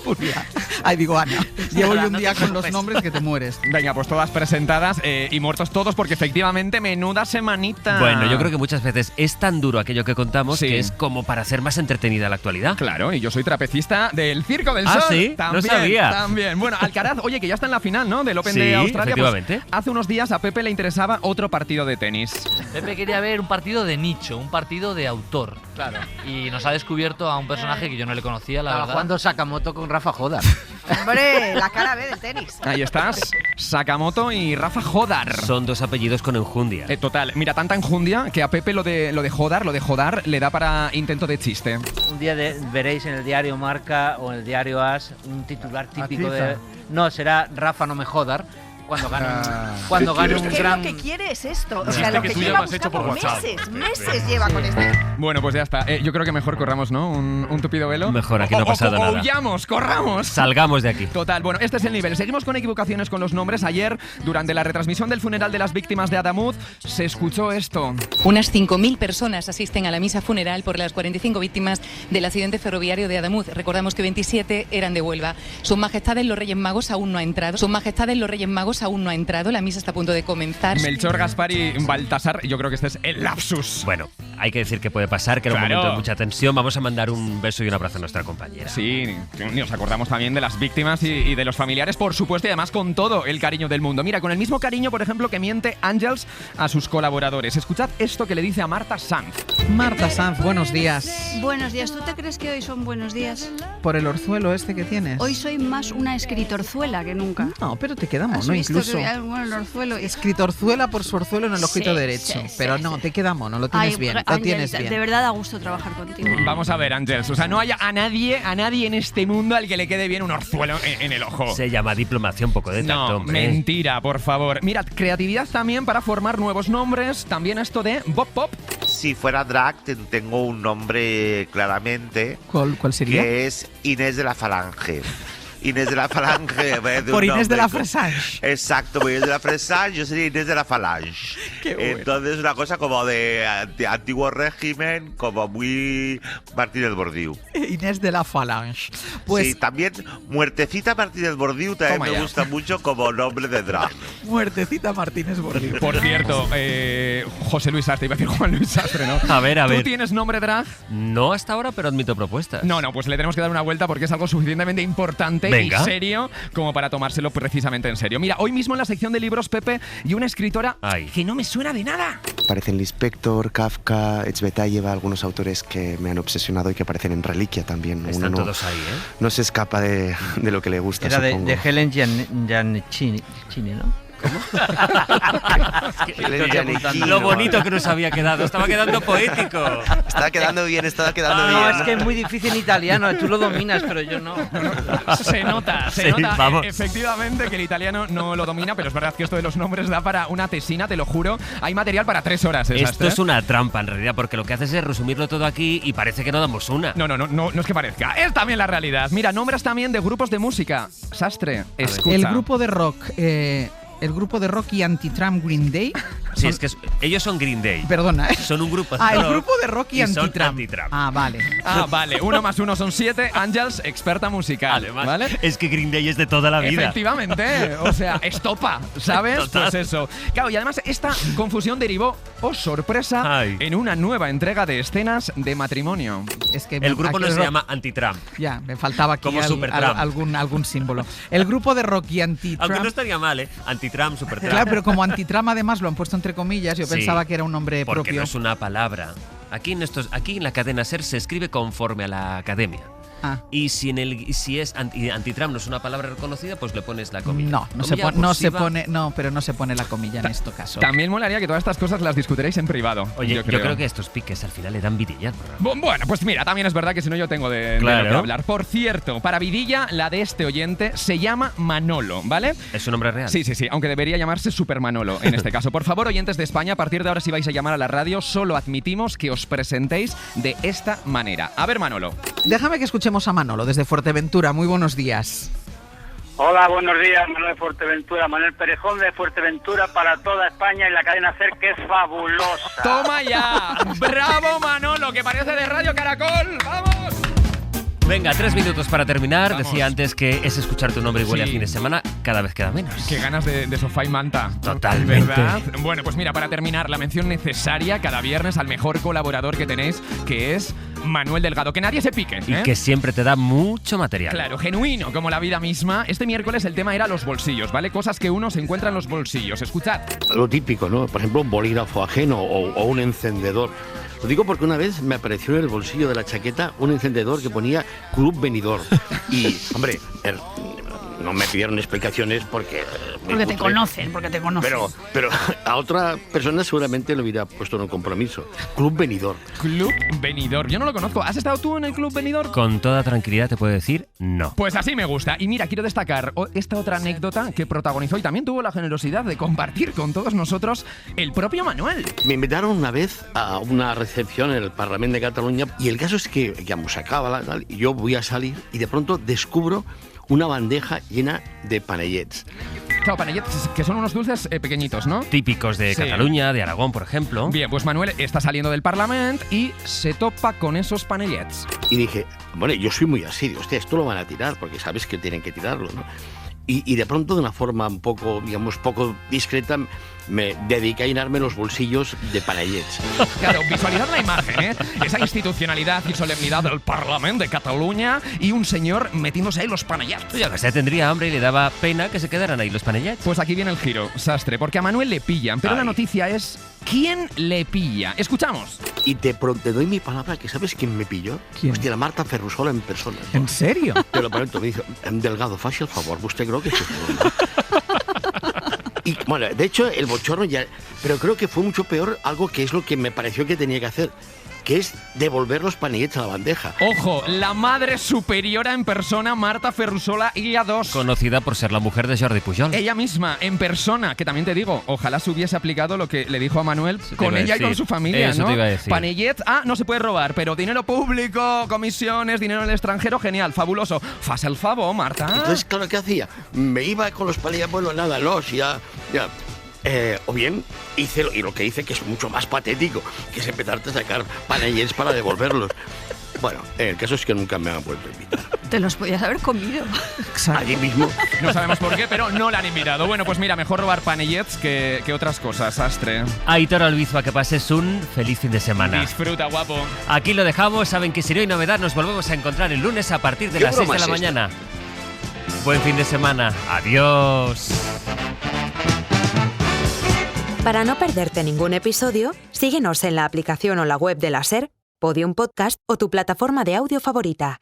Speaker 23: Julia. Ay, digo Ana. Llevo yo un día con los nombres que te mueres.
Speaker 9: Venga, pues todas presentadas y muertos todos porque efectivamente menuda semanita.
Speaker 10: Bueno, yo creo que muchas veces es tan duro aquello que contamos que es como para hacer más entretenida la actualidad.
Speaker 9: Claro, y yo soy trapecista del Circo del
Speaker 10: Ah,
Speaker 9: Sol.
Speaker 10: ¿sí?
Speaker 9: También,
Speaker 10: No sabía.
Speaker 9: También. Bueno, Alcaraz, oye, que ya está en la final, ¿no? Del Open
Speaker 10: Sí,
Speaker 9: de Australia.
Speaker 10: efectivamente.
Speaker 9: Pues, hace unos días a Pepe le interesaba otro partido de tenis.
Speaker 6: Pepe quería ver un partido de nicho, un partido de autor.
Speaker 20: Claro.
Speaker 6: Y nos ha descubierto a un personaje que yo no le conocía, la
Speaker 20: Estaba
Speaker 6: verdad.
Speaker 20: jugando Sakamoto con Rafa Jodar.
Speaker 23: Hombre, la cara B del tenis.
Speaker 9: Ahí estás, Sakamoto y Rafa Jodar.
Speaker 10: Son dos apellidos con enjundia.
Speaker 9: Total, mira, tanta enjundia que a Pepe lo de Jodar le da para intento de chiste.
Speaker 20: Un día veréis en el diario Marca o en el diario As un titular típico de... No, será Rafa no me jodar. Cuando gane un gran...
Speaker 23: Lo que quiere es esto. O
Speaker 9: Chiste
Speaker 23: sea, lo
Speaker 9: que
Speaker 23: que
Speaker 9: tú ya
Speaker 23: lleva
Speaker 9: lo has hecho por
Speaker 23: buscando
Speaker 9: WhatsApp.
Speaker 23: meses lleva con esto.
Speaker 9: Bueno, pues ya está. Yo creo que mejor corramos, ¿no? Un tupido velo.
Speaker 10: Mejor, aquí no ha pasado nada.
Speaker 9: O huyamos, corramos.
Speaker 10: Salgamos de aquí.
Speaker 9: Total, bueno, este es el nivel. Seguimos con equivocaciones con los nombres. Ayer, durante la retransmisión del funeral de las víctimas de Adamud, se escuchó esto.
Speaker 26: Unas 5.000 personas asisten a la misa funeral por las 45 víctimas del accidente ferroviario de Adamud. Recordamos que 27 eran de Huelva. Sus Majestades los Reyes Magos aún no ha entrado. La misa está a punto de comenzar.
Speaker 9: Melchor, Gaspar y Baltasar, yo creo que este es el lapsus.
Speaker 10: Bueno, hay que decir que puede pasar, que era un momento de mucha tensión. Vamos a mandar un beso y un abrazo a nuestra compañera.
Speaker 9: Sí, nos acordamos también de las víctimas y de los familiares, por supuesto, y además con todo el cariño del mundo. Mira, con el mismo cariño, por ejemplo, que miente Àngels a sus colaboradores. Escuchad esto que le dice a Marta Sanz.
Speaker 23: Marta Sanz, buenos días.
Speaker 27: Buenos días. ¿Tú te crees que hoy son buenos días?
Speaker 23: Por el orzuelo este que tienes.
Speaker 27: Hoy soy más una escritorzuela que nunca.
Speaker 23: No, pero te quedamos,
Speaker 27: ¿Has
Speaker 23: ¿no?
Speaker 27: visto
Speaker 23: Incluso.
Speaker 27: que bueno, el orzuelo.
Speaker 23: Escritorzuela por su orzuelo en el ojito
Speaker 27: Sí,
Speaker 23: derecho.
Speaker 27: sí,
Speaker 23: pero
Speaker 27: sí,
Speaker 23: no,
Speaker 27: sí.
Speaker 23: te queda mono, lo tienes bien. Lo
Speaker 27: Ángel,
Speaker 23: tienes bien.
Speaker 27: de verdad da gusto trabajar contigo.
Speaker 9: Vamos a ver, Àngels. O sea, no haya a nadie en este mundo al que le quede bien un orzuelo en el ojo.
Speaker 10: Se llama diplomacia, un poco de tacto,
Speaker 9: No,
Speaker 10: hombre.
Speaker 9: mentira, por favor. Mirad, creatividad también para formar nuevos nombres. También esto de Bob Pop.
Speaker 28: Si fuera drag, tengo un nombre claramente.
Speaker 23: ¿Cuál sería?
Speaker 28: Que es Inés de la Falange. Inés de la Falange.
Speaker 23: Por Inés de la Fresage.
Speaker 28: Exacto, por Inés de la Fresage, yo sería Inés de la Falange.
Speaker 23: Qué bueno.
Speaker 28: Entonces, una cosa como de antiguo régimen, como muy Martínez Bordiú.
Speaker 23: Inés de la Falange. Pues
Speaker 28: Sí, también Muertecita Martínez Bordiú también
Speaker 9: Toma
Speaker 28: me
Speaker 9: ya.
Speaker 28: gusta mucho como nombre de drag.
Speaker 23: Muertecita Martínez Bordiú.
Speaker 9: Por cierto, José Luis Sastre, iba a decir Juan Luis Sastre, ¿no?
Speaker 10: A ver.
Speaker 9: ¿Tú tienes nombre drag?
Speaker 10: No hasta ahora, pero admito propuestas.
Speaker 9: No, pues le tenemos que dar una vuelta porque es algo suficientemente importante
Speaker 10: Venga.
Speaker 9: y serio como para tomárselo precisamente en serio. Mira, hoy mismo en la sección de libros, Pepe, y una escritora que no me suena de nada.
Speaker 12: Aparecen Lispector, Kafka, Echbetayeva, algunos autores que me han obsesionado y que aparecen en Reliquia también.
Speaker 10: Están
Speaker 12: Uno
Speaker 10: todos ahí, ¿eh?
Speaker 12: no se escapa de lo que le gusta,
Speaker 20: Era
Speaker 12: supongo.
Speaker 20: de Helen Giannichini, ¿no?
Speaker 10: Lo bonito que nos había quedado. Estaba quedando poético.
Speaker 12: Estaba quedando bien.
Speaker 20: No, es que es muy difícil en italiano. Tú lo dominas, pero yo no.
Speaker 9: Se nota.
Speaker 10: Vamos.
Speaker 9: Efectivamente que el italiano no lo domina, pero es verdad que esto de los nombres da para una tesina, te lo juro. Hay material para 3 horas.
Speaker 10: Esto es una trampa, en realidad, porque lo que haces es resumirlo todo aquí y parece que no damos una.
Speaker 9: No es que parezca. Es también la realidad. Mira, nombres también de grupos de música. Sastre, escucha.
Speaker 23: El grupo de rock y anti-Trump Green Day.
Speaker 10: Sí, es que ellos son Green Day.
Speaker 23: Perdona, ¿eh?
Speaker 10: Son un grupo de
Speaker 23: el
Speaker 10: rock
Speaker 23: grupo de rock y
Speaker 10: son
Speaker 23: anti-Trump.
Speaker 10: anti-Trump.
Speaker 23: Vale.
Speaker 9: 1 más 1 son 7. Ángels, experta musical.
Speaker 10: Además,
Speaker 9: ¿vale?
Speaker 10: es que Green Day es de toda la vida.
Speaker 9: Efectivamente, o sea, estopa, ¿sabes?
Speaker 10: Total.
Speaker 9: Pues eso. Claro, y además esta confusión derivó, sorpresa, en una nueva entrega de escenas de matrimonio.
Speaker 23: Es que
Speaker 10: El grupo no se llama Anti-Trump.
Speaker 23: Ya, me faltaba aquí
Speaker 10: Como Supertramp.
Speaker 23: algún símbolo. El grupo de rock y anti-Trump.
Speaker 10: Aunque no estaría mal, ¿eh? Anti-Trump, Supertramp.
Speaker 23: Claro, pero como anti-Trump además lo han puesto entre comillas, yo pensaba que era un nombre
Speaker 10: porque
Speaker 23: propio.
Speaker 10: no es una palabra. Aquí en la cadena SER se escribe conforme a la academia. Y si es anti-Trump no es una palabra reconocida, pues le pones la comilla.
Speaker 23: No se pone la comilla en este caso.
Speaker 9: También molaría que todas estas cosas las discutiréis en privado.
Speaker 10: Oye, yo creo que estos piques al final le dan vidilla.
Speaker 9: Bueno, pues mira, también es verdad que si no yo tengo de lo que hablar. Por cierto, para vidilla, la de este oyente se llama Manolo, ¿vale?
Speaker 10: ¿Es su nombre real?
Speaker 9: Sí, aunque debería llamarse Super Manolo en este caso. Por favor, oyentes de España, a partir de ahora si vais a llamar a la radio, solo admitimos que os presentéis de esta manera. A ver, Manolo.
Speaker 23: Déjame que escuchemos a Manolo desde Fuerteventura. Muy buenos días.
Speaker 4: Hola, buenos días, Manuel de Fuerteventura, Manuel Perejón de Fuerteventura para toda España y la cadena SER, que es fabulosa.
Speaker 9: ¡Toma ya! ¡Bravo, Manolo, que parece de Radio Caracol! ¡Vamos!
Speaker 10: Venga, 3 minutos para terminar.
Speaker 9: Vamos.
Speaker 10: Decía antes que es escuchar tu nombre y huele a fin de semana. Cada vez queda menos.
Speaker 9: Qué ganas de sofá y manta.
Speaker 10: Totalmente.
Speaker 9: ¿Verdad? Bueno, pues mira, para terminar, la mención necesaria cada viernes al mejor colaborador que tenéis, que es Manuel Delgado. Que nadie se pique,
Speaker 10: Y que siempre te da mucho material.
Speaker 9: Claro, genuino, como la vida misma. Este miércoles el tema era los bolsillos, ¿vale? Cosas que uno se encuentra en los bolsillos. Escuchad.
Speaker 5: Lo típico, ¿no? Por ejemplo, un bolígrafo ajeno o un encendedor. Lo digo porque una vez me apareció en el bolsillo de la chaqueta un encendedor que ponía Club Benidorm. Y, hombre, no me pidieron explicaciones porque...
Speaker 27: Porque te conocen.
Speaker 5: Pero a otra persona seguramente le hubiera puesto en un compromiso. Club Benidorm.
Speaker 9: Club Benidorm. Yo no lo conozco. ¿Has estado tú en el Club Benidorm?
Speaker 10: Con toda tranquilidad te puedo decir no.
Speaker 9: Pues así me gusta. Y mira, quiero destacar esta otra anécdota que protagonizó y también tuvo la generosidad de compartir con todos nosotros el propio Manuel.
Speaker 5: Me invitaron una vez a una recepción en el Parlamento de Cataluña y el caso es que, digamos, acaba, y yo voy a salir y de pronto descubro una bandeja llena de panellets.
Speaker 9: Claro, panellets, que son unos dulces pequeñitos, ¿no?
Speaker 10: Típicos de Cataluña, de Aragón, por ejemplo.
Speaker 9: Bien, pues Manuel está saliendo del Parlamento y se topa con esos panellets.
Speaker 5: Y dije, bueno, yo soy muy así, digo, hostia, esto lo van a tirar, porque sabes que tienen que tirarlo, ¿no? Y de pronto, de una forma un poco, digamos, poco discreta, me dediqué a llenarme los bolsillos de panellets.
Speaker 9: Claro, visualizad la imagen, ¿eh? Esa institucionalidad y solemnidad del Parlamento de Cataluña y un señor metiéndose ahí los panellets.
Speaker 10: Yo que sé, tendría hambre y le daba pena que se quedaran ahí los panellets.
Speaker 9: Pues aquí viene el giro, Sastre, porque a Manuel le pillan, pero la noticia es ¿quién le pilla? Escuchamos.
Speaker 5: Y te doy mi palabra que ¿sabes quién me pilló?
Speaker 23: ¿Quién?
Speaker 5: Hostia, la Marta Ferrusola en persona, ¿no?
Speaker 23: ¿En serio?
Speaker 5: Te lo prometo, me dijo, Delgado, faci el favor, usted creo que se fue. Y bueno, de hecho, el bochorno ya... Pero creo que fue mucho peor algo que es lo que me pareció que tenía que hacer, que es devolver los panellets a la bandeja.
Speaker 9: Ojo, la madre superiora en persona, Marta Ferrusola IA2.
Speaker 10: Conocida por ser la mujer de Jordi Pujol.
Speaker 9: Ella misma, en persona, que también te digo, ojalá se hubiese aplicado lo que le dijo a Manuel con ella y con su familia,
Speaker 10: Eso
Speaker 9: ¿no?
Speaker 10: te iba a decir.
Speaker 9: Panellets, no se puede robar, pero dinero público, comisiones, dinero en el extranjero, genial, fabuloso. Fas el favor, Marta.
Speaker 5: Entonces, claro, ¿qué hacía? Me iba con los panellets, bueno, nada, ya. O bien hice y lo que hice, que es mucho más patético, que es empezarte a sacar panellets para devolverlos. Bueno, el caso es que nunca me han vuelto a invitar.
Speaker 27: Te los podías haber comido.
Speaker 5: Allí mismo.
Speaker 9: No sabemos por qué, pero no la han invitado. Bueno, pues mira, mejor robar panellets que otras cosas, Sastre.
Speaker 10: Aitor Albizua, que pases un feliz fin de semana.
Speaker 9: Disfruta, guapo.
Speaker 10: Aquí lo dejamos. Saben que si no hay novedad, nos volvemos a encontrar el lunes a partir de las 6 de la mañana. Buen fin de semana. Adiós.
Speaker 11: Para no perderte ningún episodio, síguenos en la aplicación o la web de la SER, Podium Podcast o tu plataforma de audio favorita.